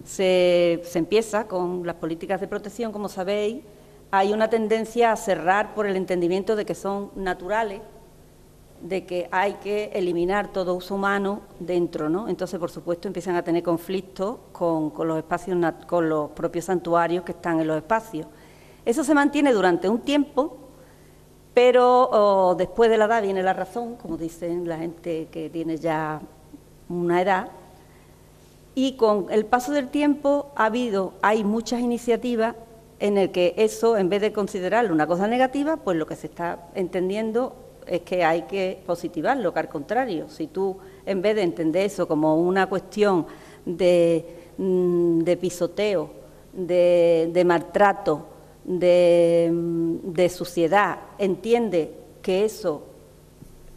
se empieza con las políticas de protección, como sabéis, hay una tendencia a cerrar por el entendimiento de que son naturales, de que hay que eliminar todo uso humano dentro, ¿no? Entonces, por supuesto, empiezan a tener conflictos con los espacios, con los propios santuarios que están en los espacios. Eso se mantiene durante un tiempo, pero después de la edad viene la razón, como dicen la gente que tiene ya una edad, y con el paso del tiempo hay muchas iniciativas en el que eso, en vez de considerarlo una cosa negativa, pues lo que se está entendiendo es que hay que positivarlo, que al contrario, si tú, en vez de entender eso como una cuestión de pisoteo, de maltrato, de suciedad, entiende que eso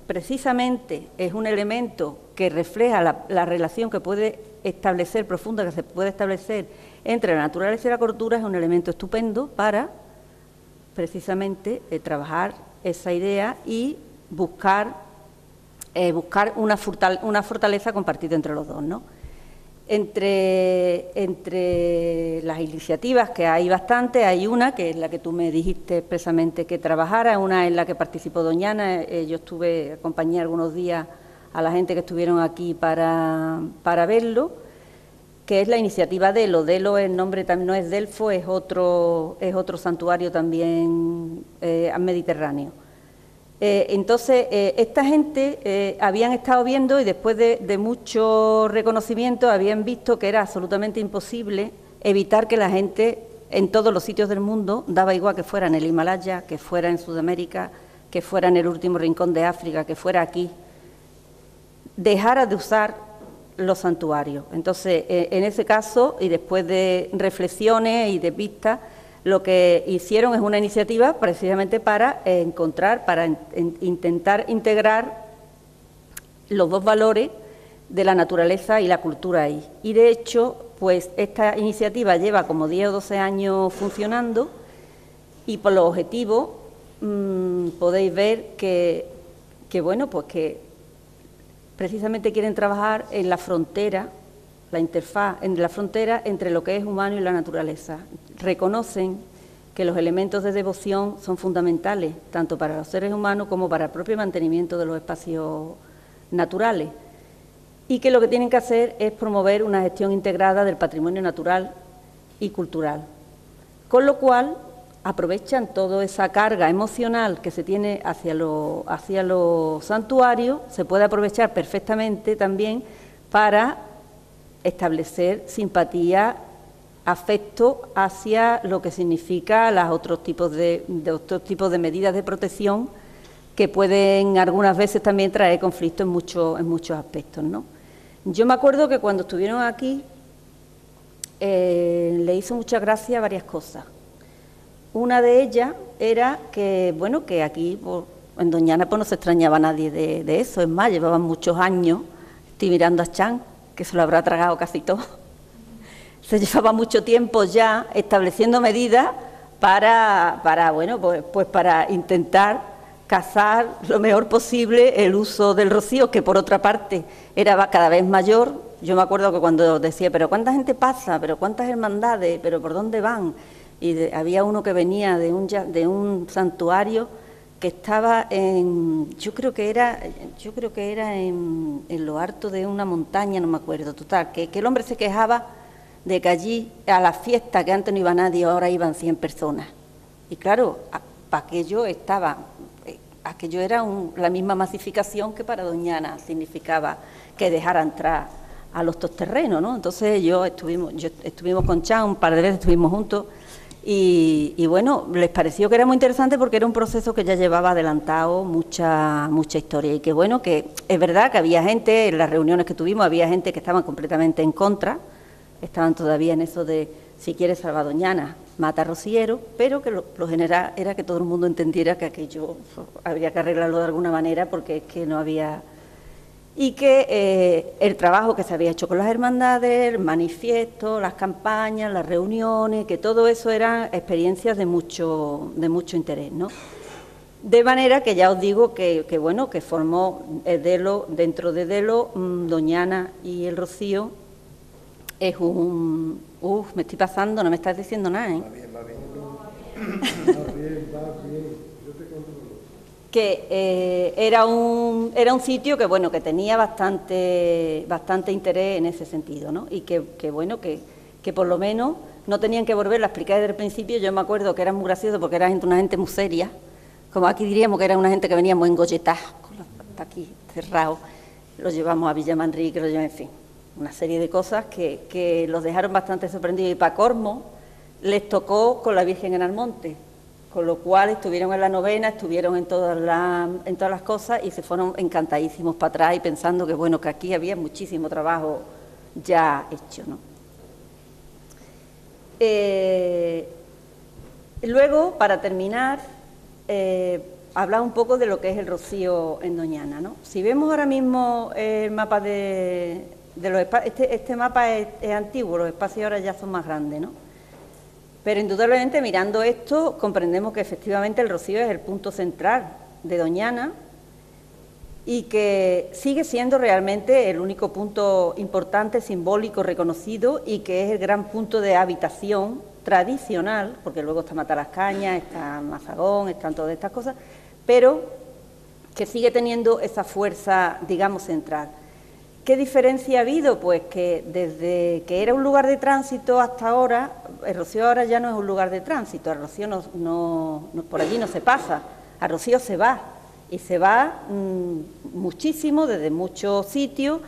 precisamente es un elemento que refleja la relación que puede establecer, profunda, que se puede establecer entre la naturaleza y la cultura, es un elemento estupendo para precisamente trabajar esa idea y buscar una fortaleza compartida entre los dos, ¿no? Entre las iniciativas, que hay bastantes, hay una que es la que tú me dijiste expresamente que trabajara, una en la que participó Doñana. Yo acompañé algunos días a la gente que estuvieron aquí para verlo, que es la iniciativa Delo. Delo, el nombre también no es Delfo, es otro santuario también mediterráneo. Entonces, esta gente habían estado viendo y después de mucho reconocimiento habían visto que era absolutamente imposible evitar que la gente en todos los sitios del mundo, daba igual que fuera en el Himalaya, que fuera en Sudamérica, que fuera en el último rincón de África, que fuera aquí, dejara de usar los santuarios. Entonces, en ese caso, y después de reflexiones y de vistas, lo que hicieron es una iniciativa precisamente para intentar integrar los dos valores de la naturaleza y la cultura ahí. Y de hecho, pues esta iniciativa lleva como 10 o 12 años funcionando y por los objetivos podéis ver que bueno, pues que precisamente quieren trabajar en la frontera, la interfaz, en la frontera entre lo que es humano y la naturaleza. Reconocen que los elementos de devoción son fundamentales, tanto para los seres humanos como para el propio mantenimiento de los espacios naturales, y que lo que tienen que hacer es promover una gestión integrada del patrimonio natural y cultural. Con lo cual, aprovechan toda esa carga emocional que se tiene hacia los santuarios, se puede aprovechar perfectamente también para establecer simpatía, afecto hacia lo que significa los otros tipos de medidas de protección que pueden algunas veces también traer conflictos en muchos aspectos, ¿no? Yo me acuerdo que cuando estuvieron aquí le hizo mucha gracia varias cosas. Una de ellas era que, bueno, que aquí en Doñana pues no se extrañaba a nadie de eso, es más, llevaban muchos años, estoy mirando a Chan, que se lo habrá tragado casi todo, se llevaba mucho tiempo ya estableciendo medidas para bueno, pues para intentar cazar lo mejor posible el uso del rocío, que por otra parte era cada vez mayor. Yo me acuerdo que cuando decía, pero ¿cuánta gente pasa? ¿Pero cuántas hermandades? ¿Pero por dónde van? Y había uno que venía de un santuario que estaba yo creo que era en lo alto de una montaña, no me acuerdo, total, que el hombre se quejaba de que allí a la fiesta, que antes no iba nadie, ahora iban 100 personas. Y claro, aquello era la misma masificación que para Doñana significaba que dejara entrar a los todoterrenos, ¿no? Entonces estuvimos con Chan, un par de veces estuvimos juntos, y bueno, les pareció que era muy interesante porque era un proceso que ya llevaba adelantado mucha historia, y que bueno, que es verdad que había gente, en las reuniones que tuvimos, había gente que estaban completamente en contra, estaban todavía en eso de si quieres salvar a Doñana, mata a Rociero, pero que lo general era que todo el mundo entendiera que aquello habría que arreglarlo de alguna manera porque es que no había... Y que el trabajo que se había hecho con las hermandades, el manifiesto, las campañas, las reuniones, que todo eso eran experiencias de mucho interés, ¿no? De manera que ya os digo que bueno, que formó el Delo, dentro de Delo, Doñana y el Rocío, es un... me estoy pasando, no me estás diciendo nada, ¿eh? Va bien. Que era un sitio que bueno, que tenía bastante interés en ese sentido, ¿no? Y que bueno, que por lo menos no tenían que volverla a explicar desde el principio. Yo me acuerdo que era muy gracioso porque era una gente muy seria, como aquí diríamos que era una gente que venía muy engolletada, hasta aquí cerrado. Lo llevamos a Villa Manrique, en fin, una serie de cosas que los dejaron bastante sorprendidos. Y para colmo les tocó con la Virgen en Almonte, con lo cual estuvieron en la novena, estuvieron en todas las cosas y se fueron encantadísimos para atrás y pensando que bueno, que aquí había muchísimo trabajo ya hecho, ¿no? Luego, para terminar, hablar un poco de lo que es el Rocío en Doñana, ¿no? Si vemos ahora mismo el mapa de los espacios, este mapa es antiguo, los espacios ahora ya son más grandes, ¿no? Pero indudablemente mirando esto comprendemos que efectivamente el Rocío es el punto central de Doñana y que sigue siendo realmente el único punto importante, simbólico, reconocido y que es el gran punto de habitación tradicional, porque luego está Matalascaña, está Mazagón, están todas estas cosas, pero que sigue teniendo esa fuerza, digamos, central. ¿Qué diferencia ha habido? Pues que desde que era un lugar de tránsito hasta ahora, el Rocío ahora ya no es un lugar de tránsito, al Rocío por allí no se pasa, al Rocío se va, y se va muchísimo, desde muchos sitios,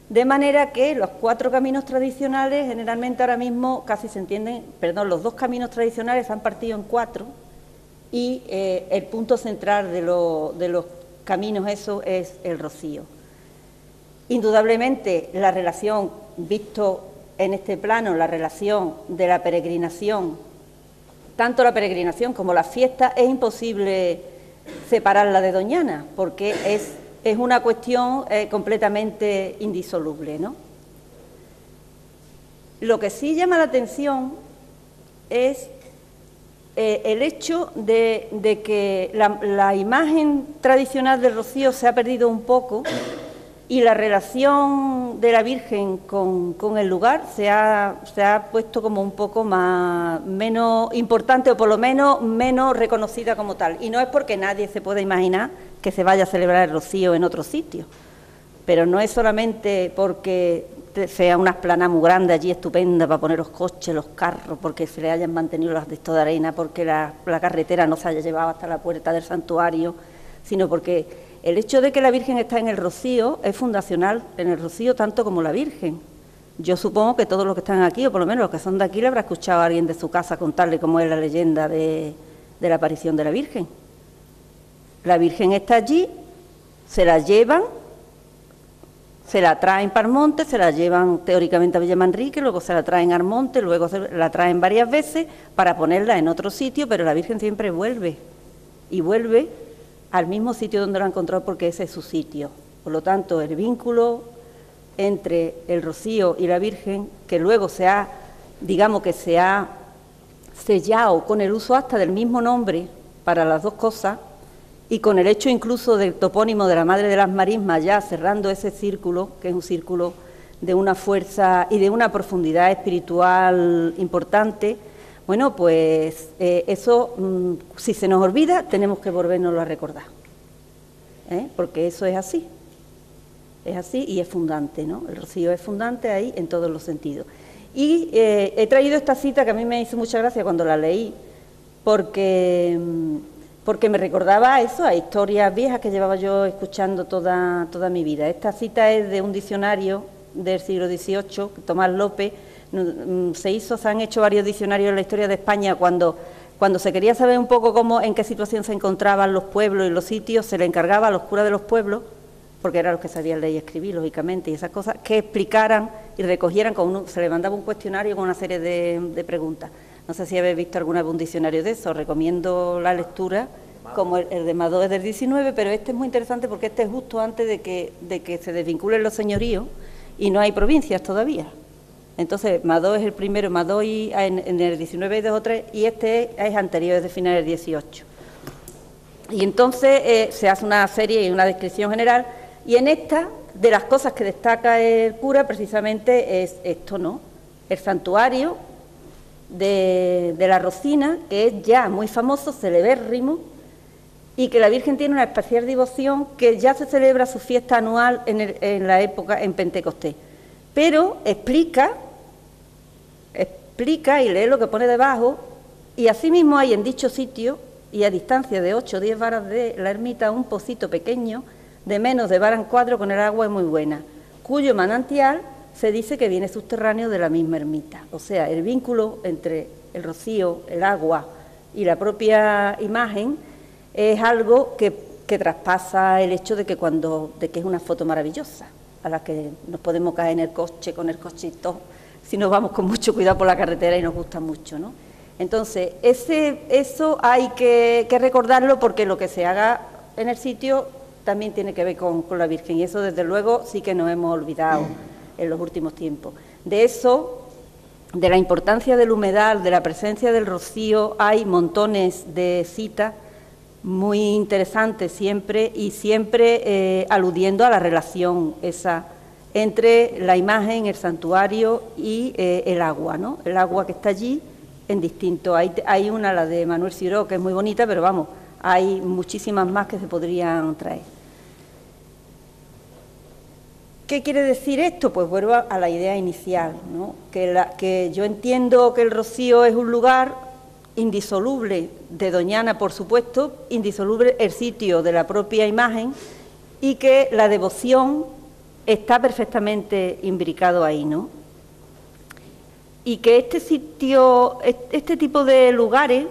de manera que los 4 caminos tradicionales, generalmente ahora mismo casi se entienden, los 2 caminos tradicionales se han partido en 4, y el punto central de los caminos eso es el Rocío. Indudablemente la relación, visto en este plano, la relación de la peregrinación, tanto la peregrinación como la fiesta, es imposible separarla de Doñana, porque es una cuestión completamente indisoluble, ¿no? Lo que sí llama la atención es el hecho de que la imagen tradicional del Rocío se ha perdido un poco y la relación de la Virgen con el lugar se ha puesto como un poco menos importante, o por lo menos menos reconocida como tal. Y no es porque nadie se pueda imaginar que se vaya a celebrar el Rocío en otro sitio, pero no es solamente porque sea una esplanada muy grande allí, estupenda, para poner los coches, los carros, porque se le hayan mantenido las de esto de arena, porque la carretera no se haya llevado hasta la puerta del santuario, sino porque el hecho de que la Virgen está en el Rocío es fundacional en el Rocío tanto como la Virgen. Yo supongo que todos los que están aquí, o por lo menos los que son de aquí, le habrá escuchado a alguien de su casa contarle cómo es la leyenda de la aparición de la Virgen. La Virgen está allí, se la llevan, se la traen para el monte, se la llevan teóricamente a Villa Manrique, luego se la traen al monte, luego se la traen varias veces para ponerla en otro sitio, pero la Virgen siempre vuelve, y vuelve al mismo sitio donde lo ha encontrado porque ese es su sitio. Por lo tanto, el vínculo entre el Rocío y la Virgen, que luego se ha digamos que se ha sellado con el uso hasta del mismo nombre para las dos cosas, y con el hecho incluso del topónimo de la Madre de las Marismas, ya cerrando ese círculo, que es un círculo de una fuerza y de una profundidad espiritual importante. Bueno, pues eso, si se nos olvida, tenemos que volvérnoslo a recordar, porque eso es así y es fundante, ¿no? El rocío es fundante ahí en todos los sentidos. Y he traído esta cita que a mí me hizo mucha gracia cuando la leí, porque me recordaba eso, a historias viejas que llevaba yo escuchando toda mi vida. Esta cita es de un diccionario del siglo XVIII, Tomás López. Se han hecho varios diccionarios en la historia de España. Cuando se quería saber un poco en qué situación se encontraban los pueblos y los sitios, se le encargaba a los curas de los pueblos, porque eran los que sabían leer y escribir, lógicamente, y esas cosas, que explicaran y recogieran, se le mandaba un cuestionario con una serie de preguntas. No sé si habéis visto alguna vez un diccionario de eso, recomiendo la lectura, como el de Madó es del 19, pero este es muy interesante porque este es justo antes de que se desvinculen los señoríos y no hay provincias todavía. Entonces, Madó es el primero, Madó en el 19 hay 2 o 3, y este es anterior, es de finales del 18. Y entonces se hace una serie y una descripción general, y en esta, de las cosas que destaca el cura, precisamente es esto, ¿no? El santuario de la Rocina, que es ya muy famoso, celebérrimo, y que la Virgen tiene una especial devoción, que ya se celebra su fiesta anual en la época, en Pentecostés. Pero explica y lee lo que pone debajo, y asimismo hay en dicho sitio, y a distancia de 8 o 10 varas de la ermita, un pocito pequeño, de menos de vara en 4, con el agua muy buena, cuyo manantial se dice que viene subterráneo de la misma ermita. O sea, el vínculo entre el rocío, el agua y la propia imagen es algo que traspasa el hecho de que es una foto maravillosa, a la que nos podemos caer en el coche, con el cochito, si nos vamos con mucho cuidado por la carretera y nos gusta mucho, ¿no? Entonces, eso hay que recordarlo, porque lo que se haga en el sitio también tiene que ver con la Virgen, y eso desde luego sí que nos hemos olvidado en los últimos tiempos. De eso, de la importancia del humedal, de la presencia del rocío, hay montones de citas muy interesantes siempre, y siempre aludiendo a la relación esa entre la imagen, el santuario y el agua, ¿no? El agua que está allí en distinto. Hay una, la de Manuel Ciró, que es muy bonita, pero vamos, hay muchísimas más que se podrían traer. ¿Qué quiere decir esto? Pues vuelvo a la idea inicial, ¿no? Que yo entiendo que el rocío es un lugar indisoluble de Doñana, por supuesto, indisoluble el sitio de la propia imagen, y que la devoción está perfectamente imbricado ahí, ¿no? Y que este sitio, este tipo de lugares,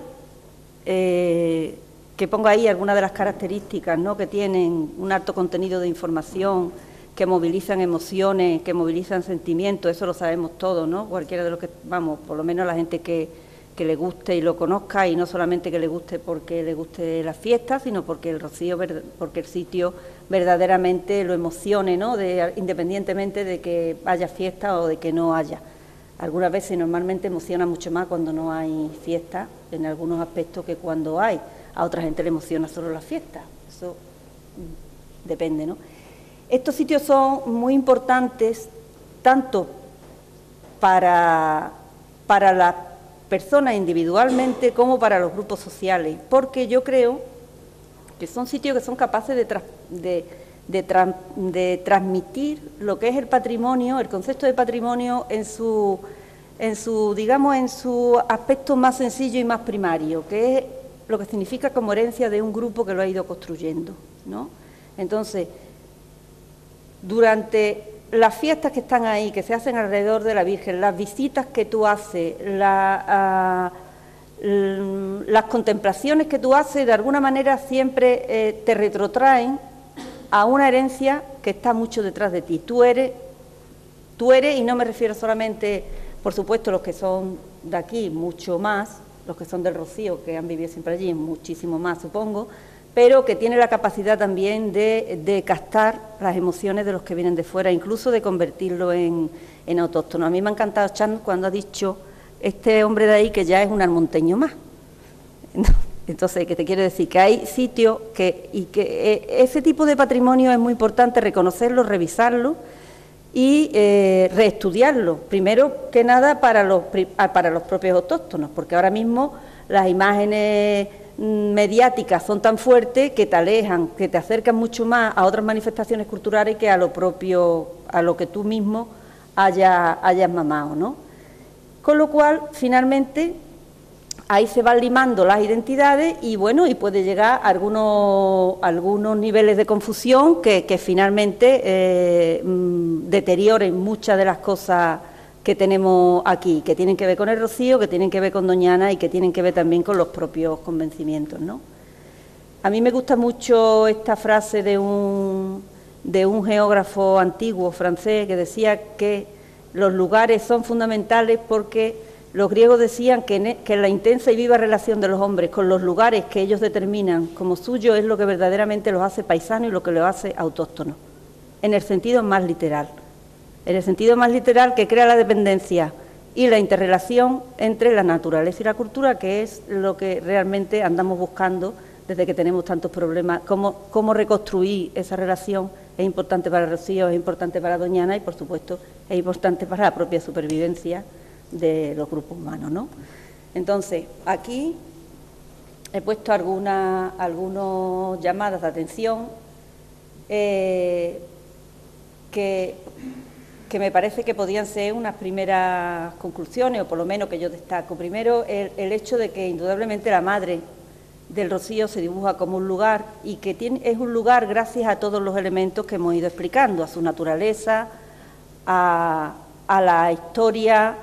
que pongo ahí algunas de las características, ¿no?, que tienen un alto contenido de información, que movilizan emociones, que movilizan sentimientos, eso lo sabemos todos, ¿no? Cualquiera de los que, vamos, por lo menos la gente que le guste y lo conozca, y no solamente que le guste porque le guste la fiesta, sino porque el rocío, porque el sitio verdaderamente lo emocione, ¿no? Independientemente de que haya fiesta o de que no haya. Algunas veces normalmente emociona mucho más cuando no hay fiesta, en algunos aspectos, que cuando hay. A otra gente le emociona solo la fiesta, eso depende, ¿no? Estos sitios son muy importantes tanto para las personas individualmente como para los grupos sociales, porque yo creo que son sitios que son capaces de transmitir lo que es el patrimonio, el concepto de patrimonio en su aspecto más sencillo y más primario, que es lo que significa como herencia de un grupo que lo ha ido construyendo, ¿no? Entonces, durante las fiestas que están ahí, que se hacen alrededor de la Virgen, las visitas que tú haces, las contemplaciones que tú haces, de alguna manera siempre te retrotraen a una herencia que está mucho detrás de ti. Tú eres, y no me refiero solamente, por supuesto, los que son de aquí, mucho más, los que son del Rocío, que han vivido siempre allí, muchísimo más, supongo, pero que tiene la capacidad también de captar las emociones de los que vienen de fuera, incluso de convertirlo en autóctono. A mí me ha encantado Chan cuando ha dicho este hombre de ahí que ya es un almonteño más. Entonces, ¿qué te quiero decir? Que hay sitios que ese tipo de patrimonio es muy importante reconocerlo, revisarlo y reestudiarlo. Primero que nada para los propios autóctonos, porque ahora mismo las imágenes mediáticas son tan fuertes que te alejan, que te acercan mucho más a otras manifestaciones culturales que a lo propio, a lo que tú mismo hayas mamado, ¿no? Con lo cual, finalmente, ahí se van limando las identidades y, bueno, y puede llegar a algunos niveles de confusión que finalmente deterioren muchas de las cosas que tenemos aquí, que tienen que ver con el Rocío, que tienen que ver con Doña Ana y que tienen que ver también con los propios convencimientos, ¿no? A mí me gusta mucho esta frase de un geógrafo antiguo francés que decía que los lugares son fundamentales porque los griegos decían que la intensa y viva relación de los hombres con los lugares que ellos determinan como suyo es lo que verdaderamente los hace paisanos y lo que los hace autóctonos, en el sentido más literal. En el sentido más literal que crea la dependencia y la interrelación entre la naturaleza y la cultura, que es lo que realmente andamos buscando desde que tenemos tantos problemas. Cómo reconstruir esa relación es importante para Rocío, es importante para Doña Ana y, por supuesto, es importante para la propia supervivencia de los grupos humanos, ¿no? Entonces, aquí he puesto algunas llamadas de atención que me parece que podían ser unas primeras conclusiones, o por lo menos que yo destaco. Primero, el hecho de que indudablemente la madre del Rocío se dibuja como un lugar y que es un lugar gracias a todos los elementos que hemos ido explicando, a su naturaleza, a la historia,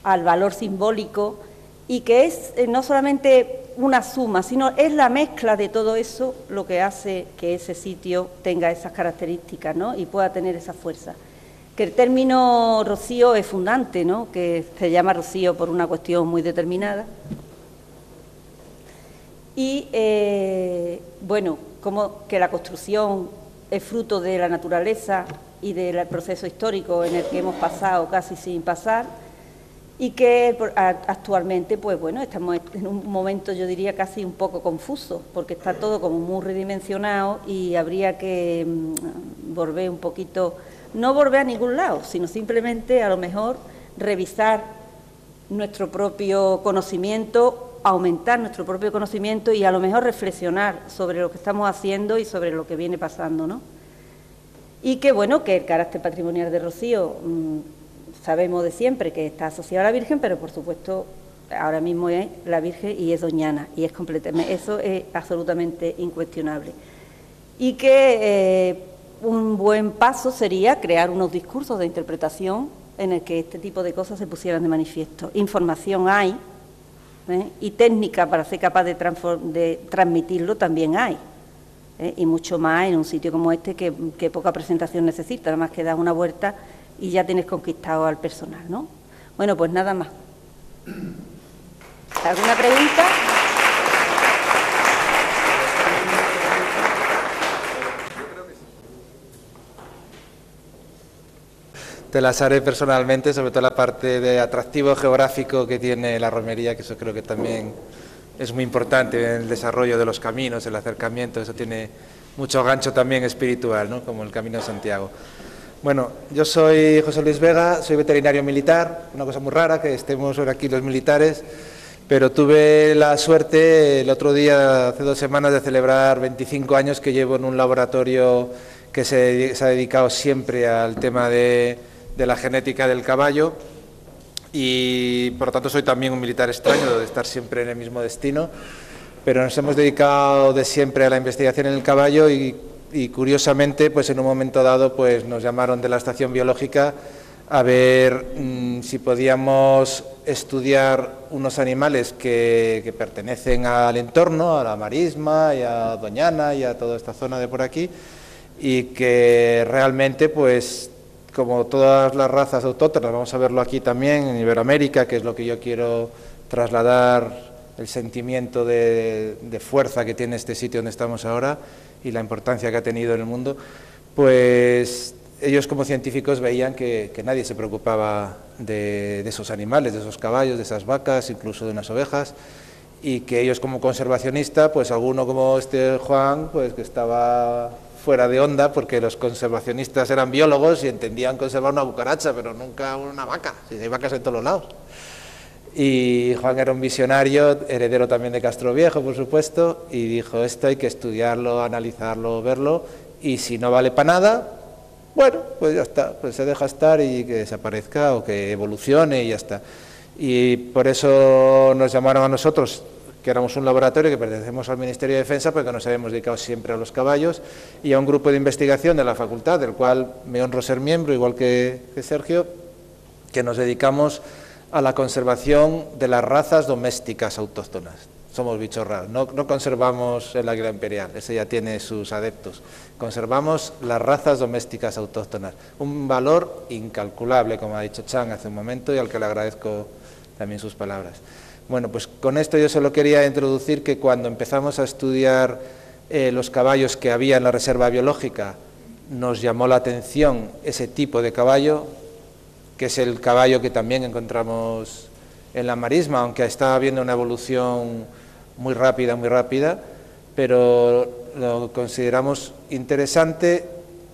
al valor simbólico, y que es no solamente una suma, sino es la mezcla de todo eso lo que hace que ese sitio tenga esas características, ¿no? Y pueda tener esa fuerza. Que el término Rocío es fundante, ¿no? Que se llama Rocío por una cuestión muy determinada. Y, bueno, como que la construcción es fruto de la naturaleza y del proceso histórico en el que hemos pasado casi sin pasar, y que actualmente, pues bueno, estamos en un momento, yo diría, casi un poco confuso, porque está todo como muy redimensionado y habría que volver un poquito, no volver a ningún lado, sino simplemente a lo mejor revisar nuestro propio conocimiento, aumentar nuestro propio conocimiento y a lo mejor reflexionar sobre lo que estamos haciendo y sobre lo que viene pasando, ¿no? Y que, bueno, que el carácter patrimonial de Rocío sabemos de siempre que está asociado a la Virgen, pero por supuesto ahora mismo es la Virgen y es Doña Ana, y es completamente, eso es absolutamente incuestionable. Y que un buen paso sería crear unos discursos de interpretación en el que este tipo de cosas se pusieran de manifiesto. Información hay, y técnica para ser capaz de transmitirlo también hay, y mucho más en un sitio como este que poca presentación necesita, nada más que dar una vuelta y ya tienes conquistado al personal, ¿no? Bueno, pues nada más. ¿Alguna pregunta? Te las haré personalmente, sobre todo la parte de atractivo geográfico que tiene la romería, que eso creo que también es muy importante en el desarrollo de los caminos, el acercamiento, eso tiene mucho gancho también espiritual, ¿no? Como el Camino de Santiago. Bueno, yo soy José Luis Vega, soy veterinario militar, una cosa muy rara que estemos ahora aquí los militares, pero tuve la suerte el otro día, hace 2 semanas, de celebrar 25 años que llevo en un laboratorio que se ha dedicado siempre al tema de la genética del caballo, y por lo tanto soy también un militar extraño de estar siempre en el mismo destino, pero nos hemos dedicado de siempre a la investigación en el caballo y curiosamente, pues en un momento dado, pues nos llamaron de la estación biológica a ver si podíamos estudiar unos animales que pertenecen al entorno, a la marisma y a Doña Ana y a toda esta zona de por aquí, y que realmente, pues como todas las razas autóctonas, vamos a verlo aquí también en Iberoamérica, que es lo que yo quiero trasladar, el sentimiento de fuerza que tiene este sitio donde estamos ahora y la importancia que ha tenido en el mundo, pues ellos como científicos veían que nadie se preocupaba de esos animales, de esos caballos, de esas vacas, incluso de unas ovejas, y que ellos como conservacionistas, pues alguno como este Juan, pues que estaba fuera de onda, porque los conservacionistas eran biólogos y entendían conservar una cucaracha, pero nunca una vaca, si hay vacas en todos los lados. Y Juan era un visionario, heredero también de Castroviejo, por supuesto, y dijo, esto hay que estudiarlo, analizarlo, verlo, y si no vale para nada, bueno, pues ya está, pues se deja estar y que desaparezca o que evolucione y ya está. Y por eso nos llamaron a nosotros, que éramos un laboratorio que pertenecemos al Ministerio de Defensa, porque nos habíamos dedicado siempre a los caballos, y a un grupo de investigación de la facultad, del cual me honro ser miembro, igual que Sergio, que nos dedicamos a la conservación de las razas domésticas autóctonas. Somos bichos raros, no conservamos el águila imperial, ese ya tiene sus adeptos. Conservamos las razas domésticas autóctonas, un valor incalculable, como ha dicho Chan hace un momento, y al que le agradezco también sus palabras. Bueno, pues con esto yo solo quería introducir que cuando empezamos a estudiar los caballos que había en la reserva biológica, nos llamó la atención ese tipo de caballo, que es el caballo que también encontramos en la marisma, aunque está habiendo una evolución muy rápida, pero lo consideramos interesante.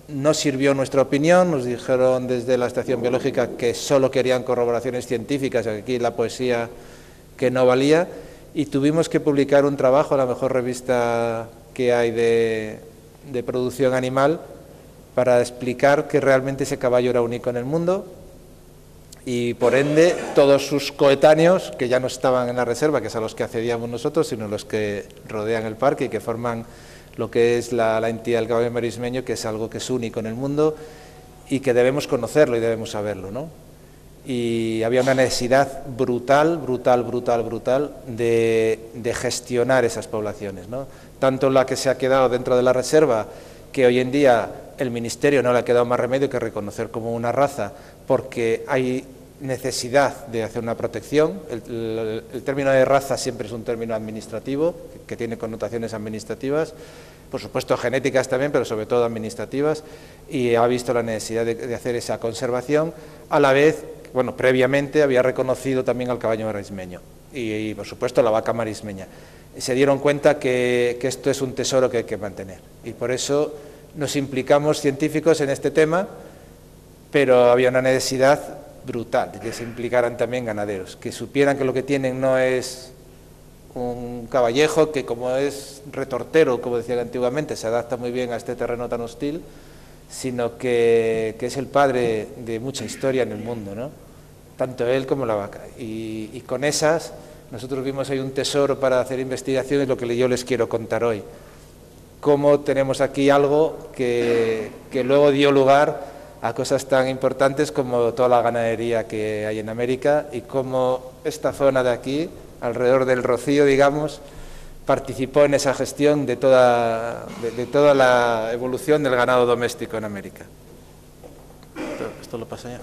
No sirvió nuestra opinión, nos dijeron desde la estación biológica que solo querían corroboraciones científicas, aquí la poesía que no valía, y tuvimos que publicar un trabajo, la mejor revista que hay de producción animal, para explicar que realmente ese caballo era único en el mundo, y por ende todos sus coetáneos, que ya no estaban en la reserva, que es a los que accedíamos nosotros, sino los que rodean el parque y que forman lo que es la entidad del caballo marismeño, que es algo que es único en el mundo y que debemos conocerlo y debemos saberlo, ¿no? Y había una necesidad brutal de gestionar esas poblaciones, ¿no? Tanto la que se ha quedado dentro de la reserva, que hoy en día el Ministerio no le ha quedado más remedio que reconocer como una raza, porque hay necesidad de hacer una protección. El término de raza siempre es un término administrativo, que tiene connotaciones administrativas, por supuesto genéticas también, pero sobre todo administrativas, y ha visto la necesidad de hacer esa conservación, a la vez, bueno, previamente había reconocido también al caballo marismeño y por supuesto la vaca marismeña. Se dieron cuenta que esto es un tesoro que hay que mantener, y por eso nos implicamos científicos en este tema, pero había una necesidad brutal de que se implicaran también ganaderos, que supieran que lo que tienen no es un caballejo que, como es retortero, como decían antiguamente, se adapta muy bien a este terreno tan hostil, sino que es el padre de mucha historia en el mundo, ¿no? Tanto él como la vaca. Y con esas nosotros vimos ahí un tesoro para hacer investigaciones, lo que yo les quiero contar hoy. Cómo tenemos aquí algo que luego dio lugar a cosas tan importantes como toda la ganadería que hay en América, y cómo esta zona de aquí, alrededor del Rocío, digamos, participó en esa gestión de toda la evolución del ganado doméstico en América. Esto lo pasa ya.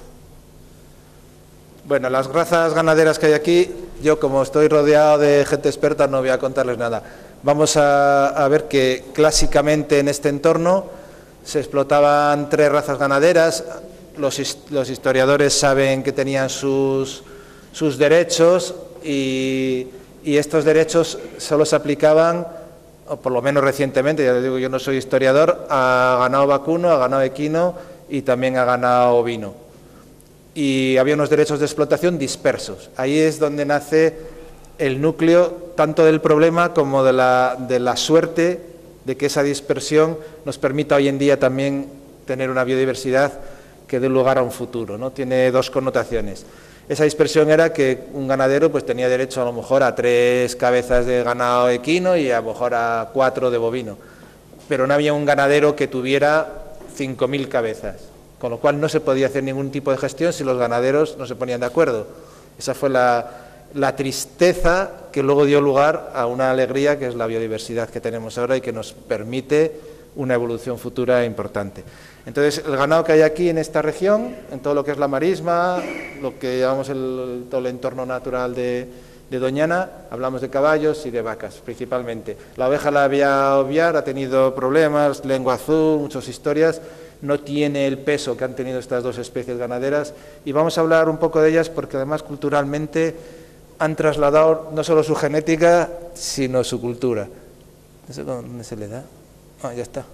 Bueno, las razas ganaderas que hay aquí, yo como estoy rodeado de gente experta no voy a contarles nada. Vamos a ver que clásicamente en este entorno se explotaban 3 razas ganaderas. Los historiadores saben que tenían sus derechos, y estos derechos solo se aplicaban, o por lo menos recientemente, ya les digo, yo no soy historiador, a ganado vacuno, a ganado equino y también a ganado ovino. Y había unos derechos de explotación dispersos. Ahí es donde nace el núcleo tanto del problema como de la suerte de que esa dispersión nos permita hoy en día también tener una biodiversidad que dé lugar a un futuro, ¿no? Tiene 2 connotaciones. Esa dispersión era que un ganadero pues tenía derecho a lo mejor a 3 cabezas de ganado equino y a lo mejor a 4 de bovino, pero no había un ganadero que tuviera 5.000 cabezas, con lo cual no se podía hacer ningún tipo de gestión si los ganaderos no se ponían de acuerdo. Esa fue la tristeza que luego dio lugar a una alegría, que es la biodiversidad que tenemos ahora y que nos permite una evolución futura importante. Entonces, el ganado que hay aquí en esta región, en todo lo que es la marisma, lo que llamamos todo el entorno natural de Doñana, hablamos de caballos y de vacas, principalmente. La oveja la voy a obviar, ha tenido problemas, lengua azul, muchas historias, no tiene el peso que han tenido estas dos especies ganaderas, y vamos a hablar un poco de ellas porque además culturalmente han trasladado no solo su genética, sino su cultura. No sé dónde se le da. Ah, ya está.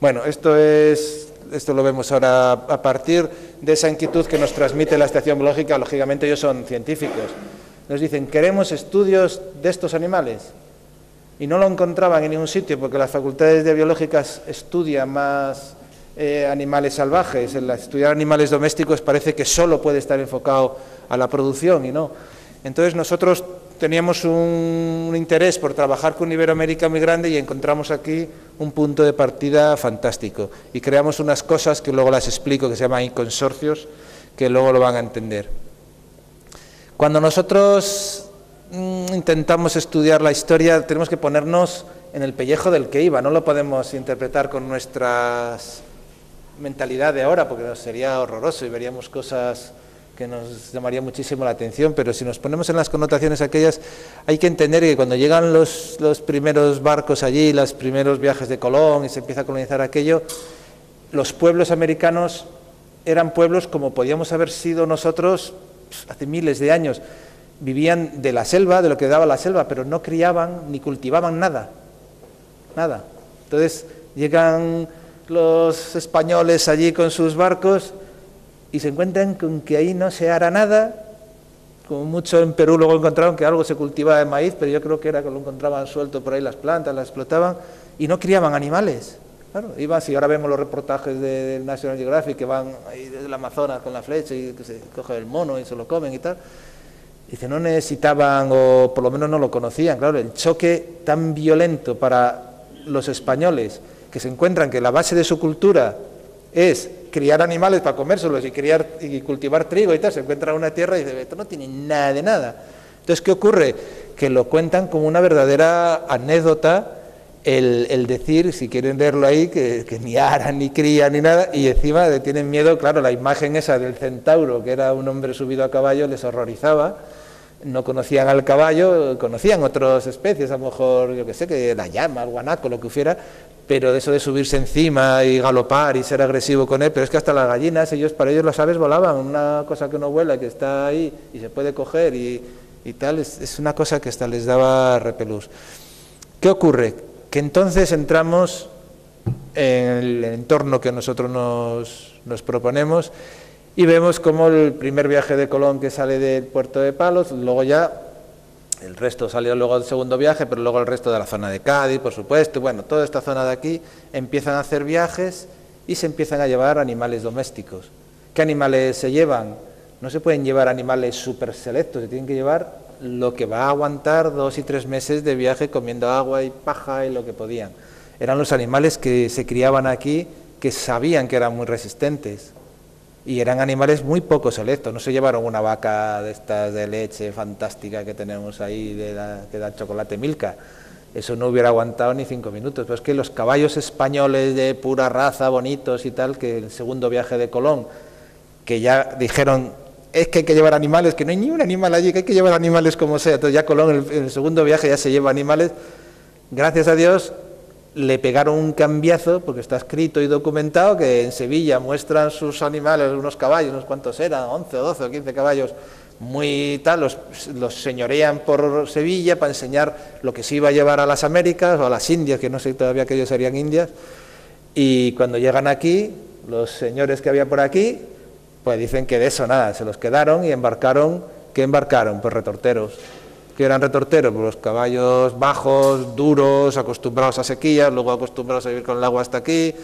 Bueno, esto lo vemos ahora a partir de esa inquietud que nos transmite la estación biológica. Lógicamente ellos son científicos. Nos dicen, queremos estudios de estos animales. Y no lo encontraban en ningún sitio porque las facultades de biológicas estudian más animales salvajes. El estudiar animales domésticos parece que solo puede estar enfocado a la producción y no. Entonces nosotros teníamos un interés por trabajar con Iberoamérica muy grande y encontramos aquí un punto de partida fantástico. Y creamos unas cosas que luego las explico, que se llaman consorcios, que luego lo van a entender. Cuando nosotros intentamos estudiar la historia, tenemos que ponernos en el pellejo del que iba, no lo podemos interpretar con nuestra mentalidad de ahora, porque sería horroroso y veríamos cosas que nos llamaría muchísimo la atención, pero si nos ponemos en las connotaciones aquellas, hay que entender que cuando llegan los primeros barcos allí, los primeros viajes de Colón y se empieza a colonizar aquello, los pueblos americanos eran pueblos como podíamos haber sido nosotros hace miles de años. Vivían de la selva, de lo que daba la selva, pero no criaban ni cultivaban nada, nada. Entonces llegan los españoles allí con sus barcos y se encuentran con que ahí no se hará nada, como mucho en Perú luego encontraron que algo se cultivaba de maíz, pero yo creo que era que lo encontraban suelto por ahí las plantas, las explotaban, y no criaban animales. Claro, iban, si ahora vemos los reportajes de National Geographic, que van ahí desde el Amazonas con la flecha y que se coge el mono y se lo comen y tal, dice, no necesitaban, o por lo menos no lo conocían, claro, el choque tan violento para los españoles, que se encuentran que la base de su cultura es criar animales para comérselos y cultivar trigo y tal, se encuentra en una tierra y dice, esto no tiene nada de nada. Entonces, ¿qué ocurre? Que lo cuentan como una verdadera anécdota, el decir, si quieren leerlo ahí, que ni aran, ni crían, ni nada, y encima tienen miedo, claro, la imagen esa del centauro, que era un hombre subido a caballo, les horrorizaba, no conocían al caballo, conocían otras especies, a lo mejor, yo que sé, que la llama, el guanaco, lo que fuera, pero de eso de subirse encima y galopar y ser agresivo con él, pero es que hasta las gallinas, para ellos las aves volaban, una cosa que no vuela, que está ahí y se puede coger y tal, es una cosa que hasta les daba repelús. ¿Qué ocurre? Que entonces entramos en el entorno que nosotros nos proponemos y vemos como el primer viaje de Colón que sale del puerto de Palos, luego ya el resto salió luego del segundo viaje, pero luego el resto de la zona de Cádiz, por supuesto, bueno, toda esta zona de aquí empiezan a hacer viajes y se empiezan a llevar animales domésticos. ¿Qué animales se llevan? No se pueden llevar animales súper selectos, se tienen que llevar lo que va a aguantar 2 y 3 meses de viaje comiendo agua y paja y lo que podían. Eran los animales que se criaban aquí, que sabían que eran muy resistentes. Y eran animales muy poco selectos, no se llevaron una vaca de estas de leche fantástica que tenemos ahí, que da chocolate Milka, eso no hubiera aguantado ni 5 minutos, pero es que los caballos españoles de pura raza, bonitos y tal, que el segundo viaje de Colón, que ya dijeron, es que hay que llevar animales, que no hay ni un animal allí, que hay que llevar animales como sea, entonces ya Colón en el segundo viaje ya se lleva animales, gracias a Dios, le pegaron un cambiazo, porque está escrito y documentado, que en Sevilla muestran sus animales, unos caballos, unos cuantos eran, 11 o 12 o 15 caballos, muy tal, los señorean por Sevilla para enseñar lo que se iba a llevar a las Américas o a las Indias, que no sé todavía que ellos serían Indias, y cuando llegan aquí, los señores que había por aquí, pues dicen que de eso nada, se los quedaron y embarcaron, ¿qué embarcaron? Pues retorteros. ¿Qué eran retorteros? Pues los caballos bajos, duros, acostumbrados a sequías, luego acostumbrados a vivir con el agua hasta aquí,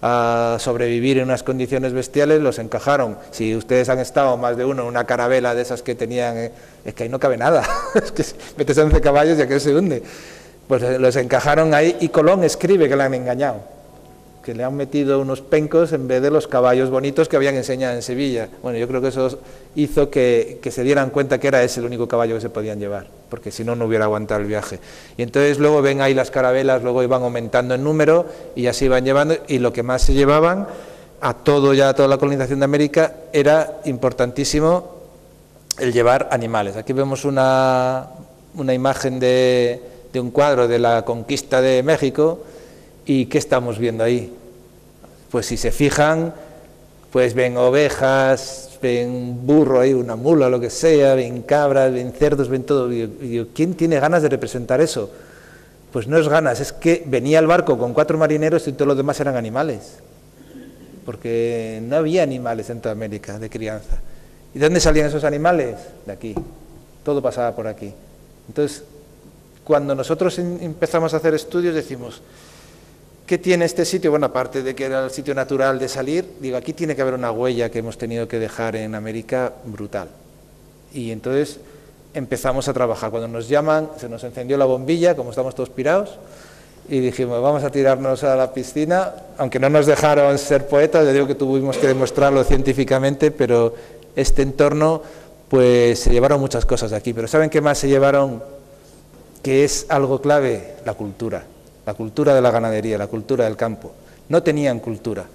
a sobrevivir en unas condiciones bestiales, los encajaron. Si ustedes han estado más de uno en una carabela de esas que tenían, es que ahí no cabe nada, es que metes 11 caballos y aquello se hunde. Pues los encajaron ahí y Colón escribe que le han engañado, que le han metido unos pencos en vez de los caballos bonitos que habían enseñado en Sevilla. Bueno, yo creo que eso hizo que se dieran cuenta que era ese el único caballo que se podían llevar, porque si no, no hubiera aguantado el viaje. Y entonces luego ven ahí las carabelas, luego iban aumentando en número y así iban llevando, y lo que más se llevaban a toda la colonización de América era importantísimo el llevar animales. Aquí vemos una imagen de un cuadro de la conquista de México. ¿Y qué estamos viendo ahí? Pues si se fijan, pues ven ovejas, ven un burro ahí, una mula, lo que sea, ven cabras, ven cerdos, ven todo. Y digo, ¿quién tiene ganas de representar eso? Pues no es ganas, es que venía el barco con 4 marineros y todos los demás eran animales. Porque no había animales en toda América de crianza. ¿Y de dónde salían esos animales? De aquí. Todo pasaba por aquí. Entonces, cuando nosotros empezamos a hacer estudios, decimos, ¿qué tiene este sitio? Bueno, aparte de que era el sitio natural de salir, digo, aquí tiene que haber una huella que hemos tenido que dejar en América brutal. Y entonces empezamos a trabajar. Cuando nos llaman, se nos encendió la bombilla, como estamos todos pirados, y dijimos, vamos a tirarnos a la piscina, aunque no nos dejaron ser poetas, les digo que tuvimos que demostrarlo científicamente, pero este entorno, pues se llevaron muchas cosas de aquí. Pero ¿saben qué más se llevaron? Que es algo clave, la cultura de la ganadería, la cultura del campo. No tenían cultura.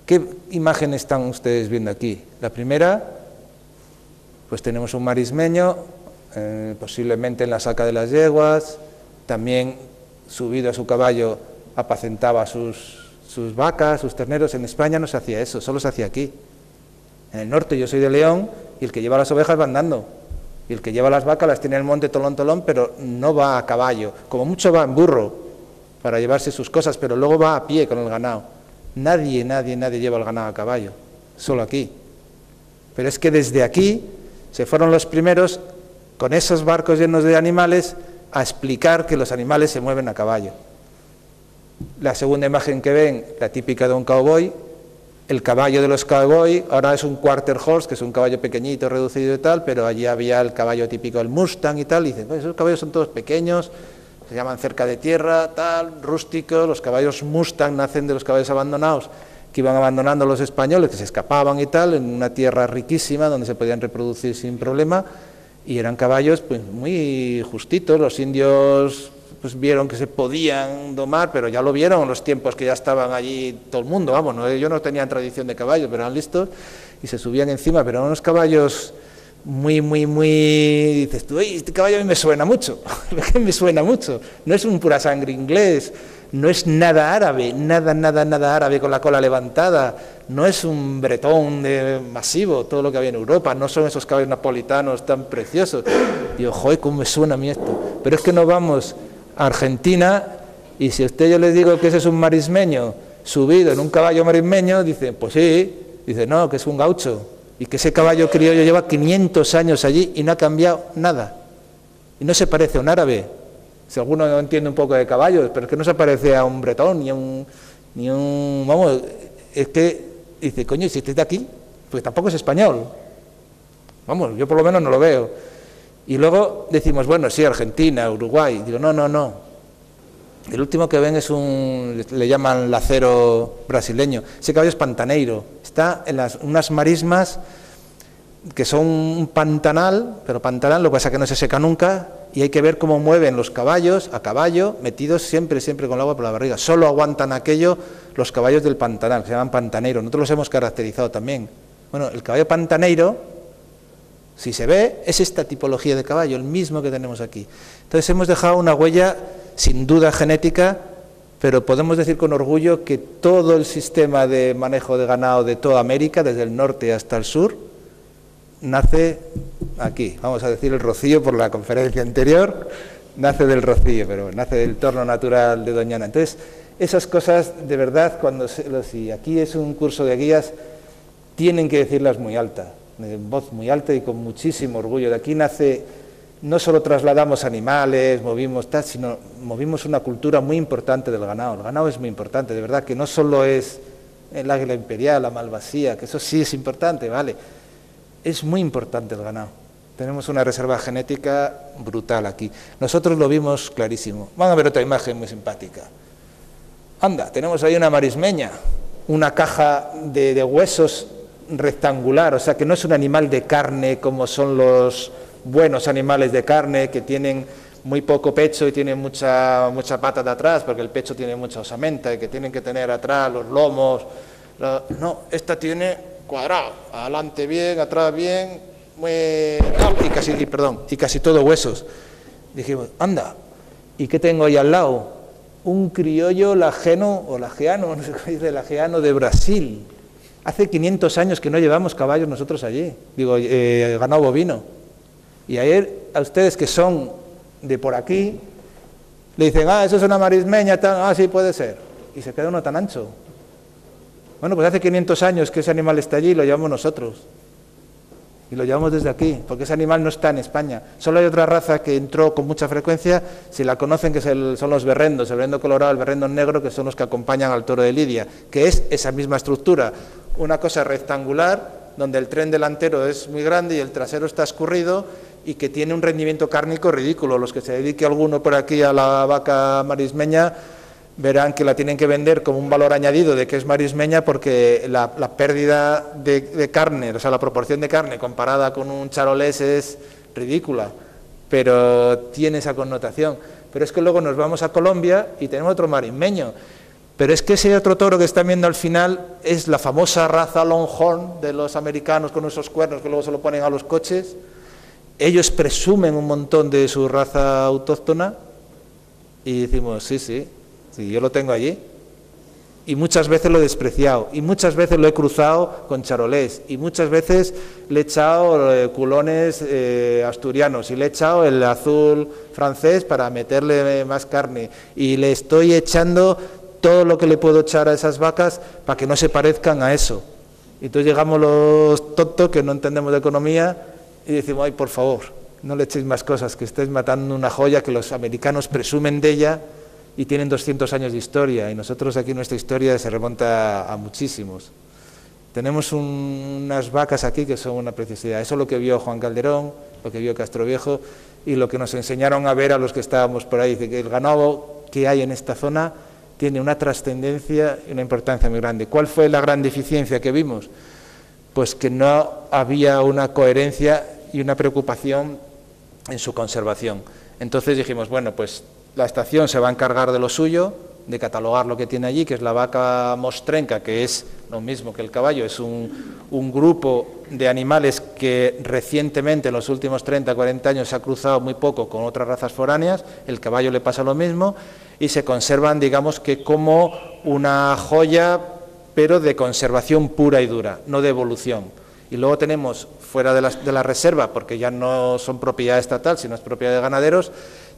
¿Qué imagen están ustedes viendo aquí? La primera, pues tenemos un marismeño, posiblemente en la saca de las yeguas, también subido a su caballo apacentaba sus vacas, sus terneros. En España no se hacía eso, solo se hacía aquí. En el norte, yo soy de León, y el que lleva las ovejas va andando, y el que lleva las vacas las tiene en el monte tolón, pero no va a caballo, como mucho va en burro, para llevarse sus cosas, pero luego va a pie con el ganado. Nadie lleva el ganado a caballo, solo aquí. Pero es que desde aquí se fueron los primeros, con esos barcos llenos de animales, a explicar que los animales se mueven a caballo. La segunda imagen que ven, la típica de un cowboy, el caballo de los cowboy, ahora es un quarter horse, que es un caballo pequeñito, reducido y tal, pero allí había el caballo típico, el Mustang y tal, y dicen, pues esos caballos son todos pequeños, se llaman cerca de tierra, tal, rústicos. Los caballos Mustang nacen de los caballos abandonados, que iban abandonando los españoles, que se escapaban y tal, en una tierra riquísima, donde se podían reproducir sin problema, y eran caballos pues muy justitos. Los indios pues vieron que se podían domar, pero ya lo vieron en los tiempos que ya estaban allí todo el mundo, vamos, ¿no? Ellos no tenían tradición de caballos, pero eran listos y se subían encima, pero eran unos caballos muy, dices tú, este caballo a mí me suena mucho, me suena mucho, no es un pura sangre inglés, no es nada árabe, nada árabe con la cola levantada, no es un bretón masivo, todo lo que había en Europa, no son esos caballos napolitanos tan preciosos. Digo, joder, cómo me suena a mí esto. Pero es que no vamos a Argentina, y si a usted yo les digo que ese es un marismeño subido en un caballo marismeño, dicen, pues sí, dice, no, que es un gaucho, y que ese caballo criollo lleva 500 años allí y no ha cambiado nada, y no se parece a un árabe. Si alguno no entiende un poco de caballos, pero es que no se parece a un bretón, ni un vamos, es que dice, coño, si estáis de aquí, pues tampoco es español. Vamos, yo por lo menos no lo veo. Y luego decimos, bueno, sí, Argentina, Uruguay. Digo, no. El último que ven es le llaman lacero brasileño. Ese caballo es pantaneiro. Está en unas marismas que son un pantanal, pero pantanal, lo que pasa es que no se seca nunca, y hay que ver cómo mueven los caballos a caballo, metidos siempre con el agua por la barriga. Solo aguantan aquello los caballos del pantanal, que se llaman pantaneiro. Nosotros los hemos caracterizado también. Bueno, el caballo pantaneiro, si se ve, es esta tipología de caballo, el mismo que tenemos aquí. Entonces hemos dejado una huella, sin duda genética, pero podemos decir con orgullo que todo el sistema de manejo de ganado de toda América, desde el norte hasta el sur, nace aquí. Vamos a decir el Rocío por la conferencia anterior, nace del Rocío, pero nace del entorno natural de Doñana. Entonces, esas cosas, de verdad, si aquí es un curso de guías, tienen que decirlas muy alta, en voz muy alta y con muchísimo orgullo. De aquí nace, no solo trasladamos animales, movimos tal, sino movimos una cultura muy importante del ganado. El ganado es muy importante, de verdad, que no solo es el águila imperial, la malvasía, que eso sí es importante, vale. Es muy importante el ganado. Tenemos una reserva genética brutal aquí. Nosotros lo vimos clarísimo. Van a ver otra imagen muy simpática. Anda, tenemos ahí una marismeña, una caja de huesos rectangular, o sea que no es un animal de carne como son los buenos animales de carne que tienen muy poco pecho y tienen mucha pata de atrás, porque el pecho tiene mucha osamenta y que tienen que tener atrás los lomos. No, esta tiene cuadrado, adelante bien, atrás bien, y casi todo huesos. Dijimos, anda, ¿y qué tengo ahí al lado? un criollo lajeano, o lajeano, no sé cómo dice, lajeano de Brasil. Hace 500 años que no llevamos caballos nosotros allí, digo, ganado bovino. Y ayer a ustedes que son de por aquí, le dicen, eso es una marismeña, tal, sí puede ser. Y se queda uno tan ancho. Bueno, pues hace 500 años que ese animal está allí y lo llevamos nosotros. Y lo llevamos desde aquí, porque ese animal no está en España. Solo hay otra raza que entró con mucha frecuencia, si la conocen, que son los berrendos, el berrendo colorado, el berrendo negro, que son los que acompañan al toro de Lidia, que es esa misma estructura, una cosa rectangular, donde el tren delantero es muy grande y el trasero está escurrido, y que tiene un rendimiento cárnico ridículo. Los que se dedique alguno por aquí a la vaca marismeña, verán que la tienen que vender como un valor añadido de que es marismeña, porque la pérdida de carne, o sea, la proporción de carne comparada con un charolés es ridícula, pero tiene esa connotación. Pero es que luego nos vamos a Colombia y tenemos otro marismeño, pero es que ese otro toro que están viendo al final es la famosa raza Longhorn de los americanos con esos cuernos que luego se lo ponen a los coches. Ellos presumen un montón de su raza autóctona y decimos, sí, yo lo tengo allí, y muchas veces lo he despreciado, y muchas veces lo he cruzado con charolés, y muchas veces le he echado culones asturianos, y le he echado el azul francés para meterle más carne, y le estoy echando todo lo que le puedo echar a esas vacas para que no se parezcan a eso. Y entonces llegamos los tontos que no entendemos de economía y decimos, ay, por favor, no le echéis más cosas, que estáis matando una joya que los americanos presumen de ella, y tienen 200 años de historia, y nosotros aquí nuestra historia se remonta a muchísimos. Tenemos unas vacas aquí que son una preciosidad. Eso es lo que vio Juan Calderón, lo que vio Castroviejo, y lo que nos enseñaron a ver a los que estábamos por ahí. Dice que el ganado que hay en esta zona tiene una trascendencia y una importancia muy grande. ¿Cuál fue la gran deficiencia que vimos? Pues que no había una coherencia y una preocupación en su conservación. Entonces dijimos, bueno, pues la estación se va a encargar de lo suyo, de catalogar lo que tiene allí, que es la vaca mostrenca, que es lo mismo que el caballo, es un grupo de animales que recientemente, en los últimos 30, 40 años, se ha cruzado muy poco con otras razas foráneas, el caballo le pasa lo mismo, y se conservan, digamos, que como una joya, pero de conservación pura y dura, no de evolución. Y luego tenemos, fuera de la reserva, porque ya no son propiedad estatal, sino es propiedad de ganaderos,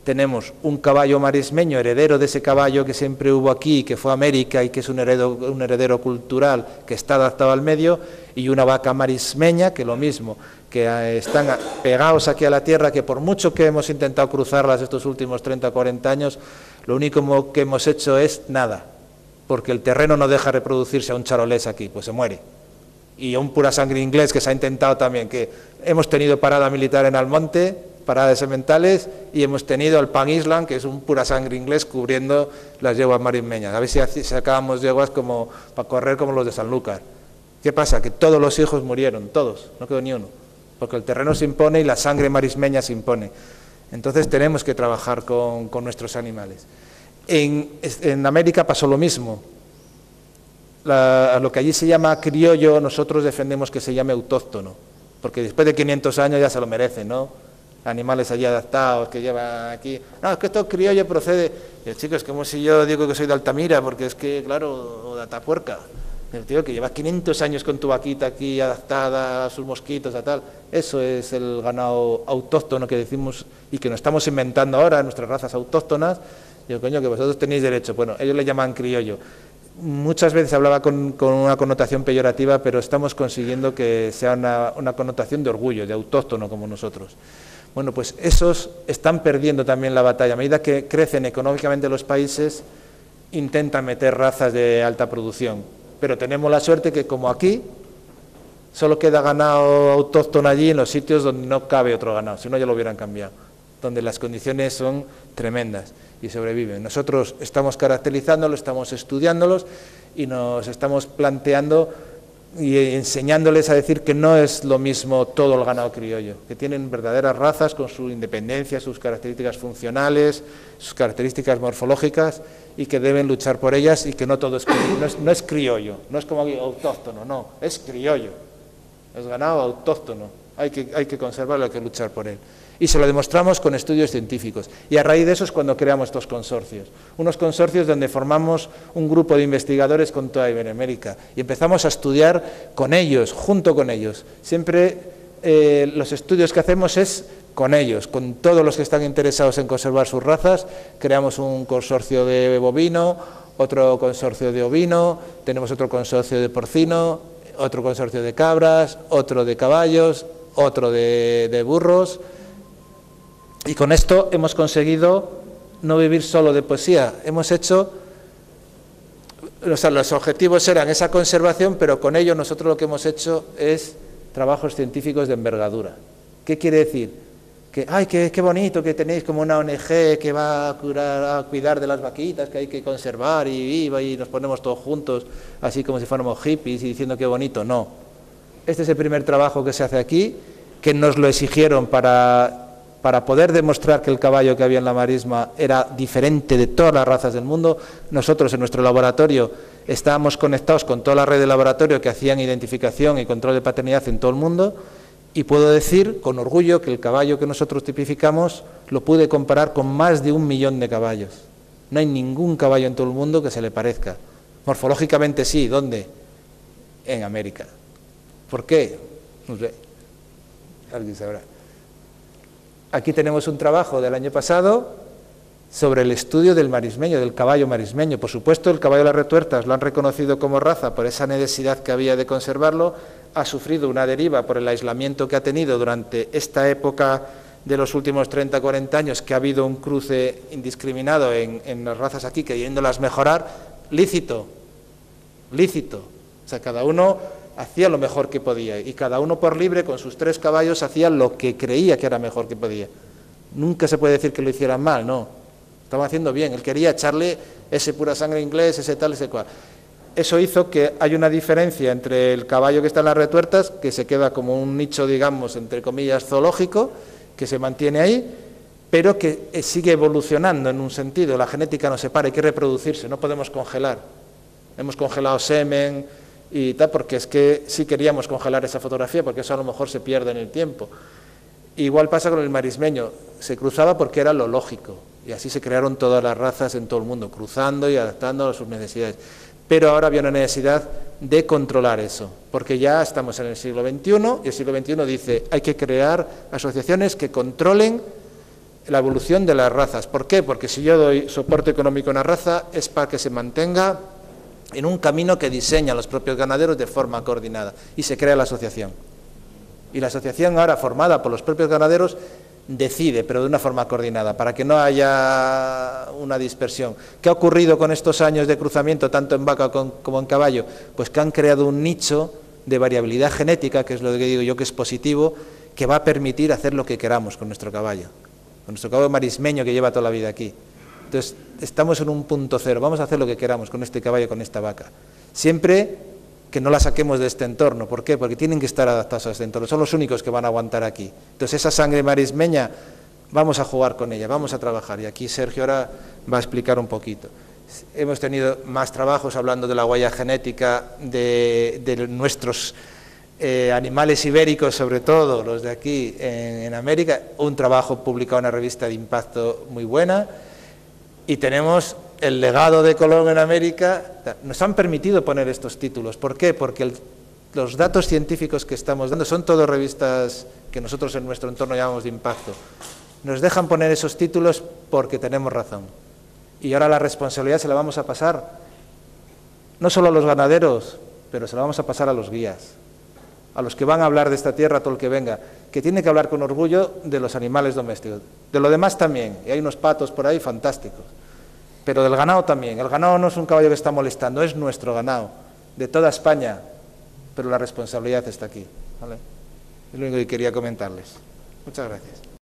tenemos un caballo marismeño, heredero de ese caballo que siempre hubo aquí, que fue a América y que es un heredero cultural que está adaptado al medio, y una vaca marismeña, que lo mismo, que están pegados aquí a la tierra, que por mucho que hemos intentado cruzarlas estos últimos 30 o 40 años, lo único que hemos hecho es nada, porque el terreno no deja reproducirse a un charolés aquí, pues se muere. Y a un pura sangre inglés que se ha intentado también, que hemos tenido parada militar en Almonte, paradas sementales, y hemos tenido al Pan Island, que es un pura sangre inglés cubriendo las yeguas marismeñas. A ver si sacábamos yeguas como para correr como los de Sanlúcar. ¿Qué pasa? Que todos los hijos murieron, todos, no quedó ni uno, porque el terreno se impone y la sangre marismeña se impone. Entonces tenemos que trabajar con nuestros animales. En América pasó lo mismo. Lo que allí se llama criollo, nosotros defendemos que se llame autóctono, porque después de 500 años ya se lo merecen, ¿no? Animales allí adaptados que llevan aquí, no, es que esto criollo procede, y el chico, es como si yo digo que soy de Altamira, porque es que, claro, o de Atapuerca, el tío que lleva 500 años con tu vaquita aquí adaptada a sus mosquitos, a tal, eso es el ganado autóctono que decimos y que nos estamos inventando ahora, nuestras razas autóctonas. Digo, coño, que vosotros tenéis derecho. Bueno, ellos le llaman criollo. Muchas veces hablaba con una connotación peyorativa, pero estamos consiguiendo que sea una connotación de orgullo, de autóctono como nosotros. Bueno, pues esos están perdiendo también la batalla. A medida que crecen económicamente los países, intentan meter razas de alta producción. Pero tenemos la suerte que, como aquí, solo queda ganado autóctono allí en los sitios donde no cabe otro ganado, si no ya lo hubieran cambiado, donde las condiciones son tremendas y sobreviven. Nosotros estamos caracterizándolos, estamos estudiándolos y nos estamos planteando y enseñándoles a decir que no es lo mismo todo el ganado criollo, que tienen verdaderas razas con su independencia, sus características funcionales, sus características morfológicas, y que deben luchar por ellas, y que no todo es criollo, no es como autóctono, no, es criollo, es ganado autóctono, hay que conservarlo, hay que luchar por él. Y se lo demostramos con estudios científicos. Y a raíz de eso es cuando creamos estos consorcios. Unos consorcios donde formamos un grupo de investigadores con toda Iberoamérica. Y empezamos a estudiar con ellos, junto con ellos. Siempre los estudios que hacemos es con ellos, con todos los que están interesados en conservar sus razas. Creamos un consorcio de bovino, otro consorcio de ovino, tenemos otro consorcio de porcino, otro consorcio de cabras, otro de caballos, otro de burros. Y con esto hemos conseguido no vivir solo de poesía. Hemos hecho, o sea, los objetivos eran esa conservación, pero con ello nosotros lo que hemos hecho es trabajos científicos de envergadura. ¿Qué quiere decir? Que, ¡ay, qué bonito que tenéis como una ONG que va a cuidar de las vaquitas, que hay que conservar y viva, y nos ponemos todos juntos, así como si fuéramos hippies y diciendo qué bonito! No. Este es el primer trabajo que se hace aquí, que nos lo exigieron para poder demostrar que el caballo que había en la marisma era diferente de todas las razas del mundo. Nosotros en nuestro laboratorio estábamos conectados con toda la red de laboratorio que hacían identificación y control de paternidad en todo el mundo, y puedo decir con orgullo que el caballo que nosotros tipificamos lo pude comparar con más de 1 millón de caballos. No hay ningún caballo en todo el mundo que se le parezca. Morfológicamente sí, ¿dónde? En América. ¿Por qué? No sé, alguien sabrá. Aquí tenemos un trabajo del año pasado sobre el estudio del marismeño, del caballo marismeño. Por supuesto, el caballo de las retuertas lo han reconocido como raza por esa necesidad que había de conservarlo. Ha sufrido una deriva por el aislamiento que ha tenido durante esta época de los últimos 30 o 40 años, que ha habido un cruce indiscriminado en las razas aquí, queriéndolas mejorar. Lícito. O sea, cada uno hacía lo mejor que podía, y cada uno por libre con sus 3 caballos hacía lo que creía que era mejor que podía. Nunca se puede decir que lo hicieran mal, no. Estaban haciendo bien. Él quería echarle ese pura sangre inglés, ese tal, ese cual. Eso hizo que hay una diferencia entre el caballo que está en las retuertas, que se queda como un nicho, digamos, entre comillas, zoológico, que se mantiene ahí, pero que sigue evolucionando en un sentido. La genética no se para, hay que reproducirse, no podemos congelar. Hemos congelado semen y tal, porque es que sí queríamos congelar esa fotografía, porque eso a lo mejor se pierde en el tiempo. Igual pasa con el marismeño, se cruzaba porque era lo lógico, y así se crearon todas las razas en todo el mundo, cruzando y adaptando a sus necesidades. Pero ahora había una necesidad de controlar eso, porque ya estamos en el siglo XXI, y el siglo XXI dice, hay que crear asociaciones que controlen la evolución de las razas. ¿Por qué? Porque si yo doy soporte económico a una raza, es para que se mantenga en un camino que diseñan los propios ganaderos de forma coordinada, y se crea la asociación. Y la asociación ahora, formada por los propios ganaderos, decide, pero de una forma coordinada, para que no haya una dispersión. ¿Qué ha ocurrido con estos años de cruzamiento, tanto en vaca como en caballo? Pues que han creado un nicho de variabilidad genética, que es lo que digo yo que es positivo, que va a permitir hacer lo que queramos con nuestro caballo marismeño que lleva toda la vida aquí. Entonces, estamos en un punto cero, vamos a hacer lo que queramos con este caballo, con esta vaca. Siempre que no la saquemos de este entorno. ¿Por qué? Porque tienen que estar adaptados a este entorno, son los únicos que van a aguantar aquí. Entonces, esa sangre marismeña, vamos a jugar con ella, vamos a trabajar, y aquí Sergio ahora va a explicar un poquito. Hemos tenido más trabajos hablando de la huella genética de nuestros animales ibéricos, sobre todo los de aquí en América, un trabajo publicado en una revista de impacto muy buena, y tenemos el legado de Colón en América. Nos han permitido poner estos títulos. ¿Por qué? Porque los datos científicos que estamos dando son todas revistas que nosotros en nuestro entorno llamamos de impacto. Nos dejan poner esos títulos porque tenemos razón. Y ahora la responsabilidad se la vamos a pasar no solo a los ganaderos, pero se la vamos a pasar a los guías, a los que van a hablar de esta tierra, todo el que venga, que tiene que hablar con orgullo de los animales domésticos. De lo demás también, y hay unos patos por ahí fantásticos, pero del ganado también. El ganado no es un caballo que está molestando, es nuestro ganado, de toda España, pero la responsabilidad está aquí, ¿vale? Es lo único que quería comentarles. Muchas gracias.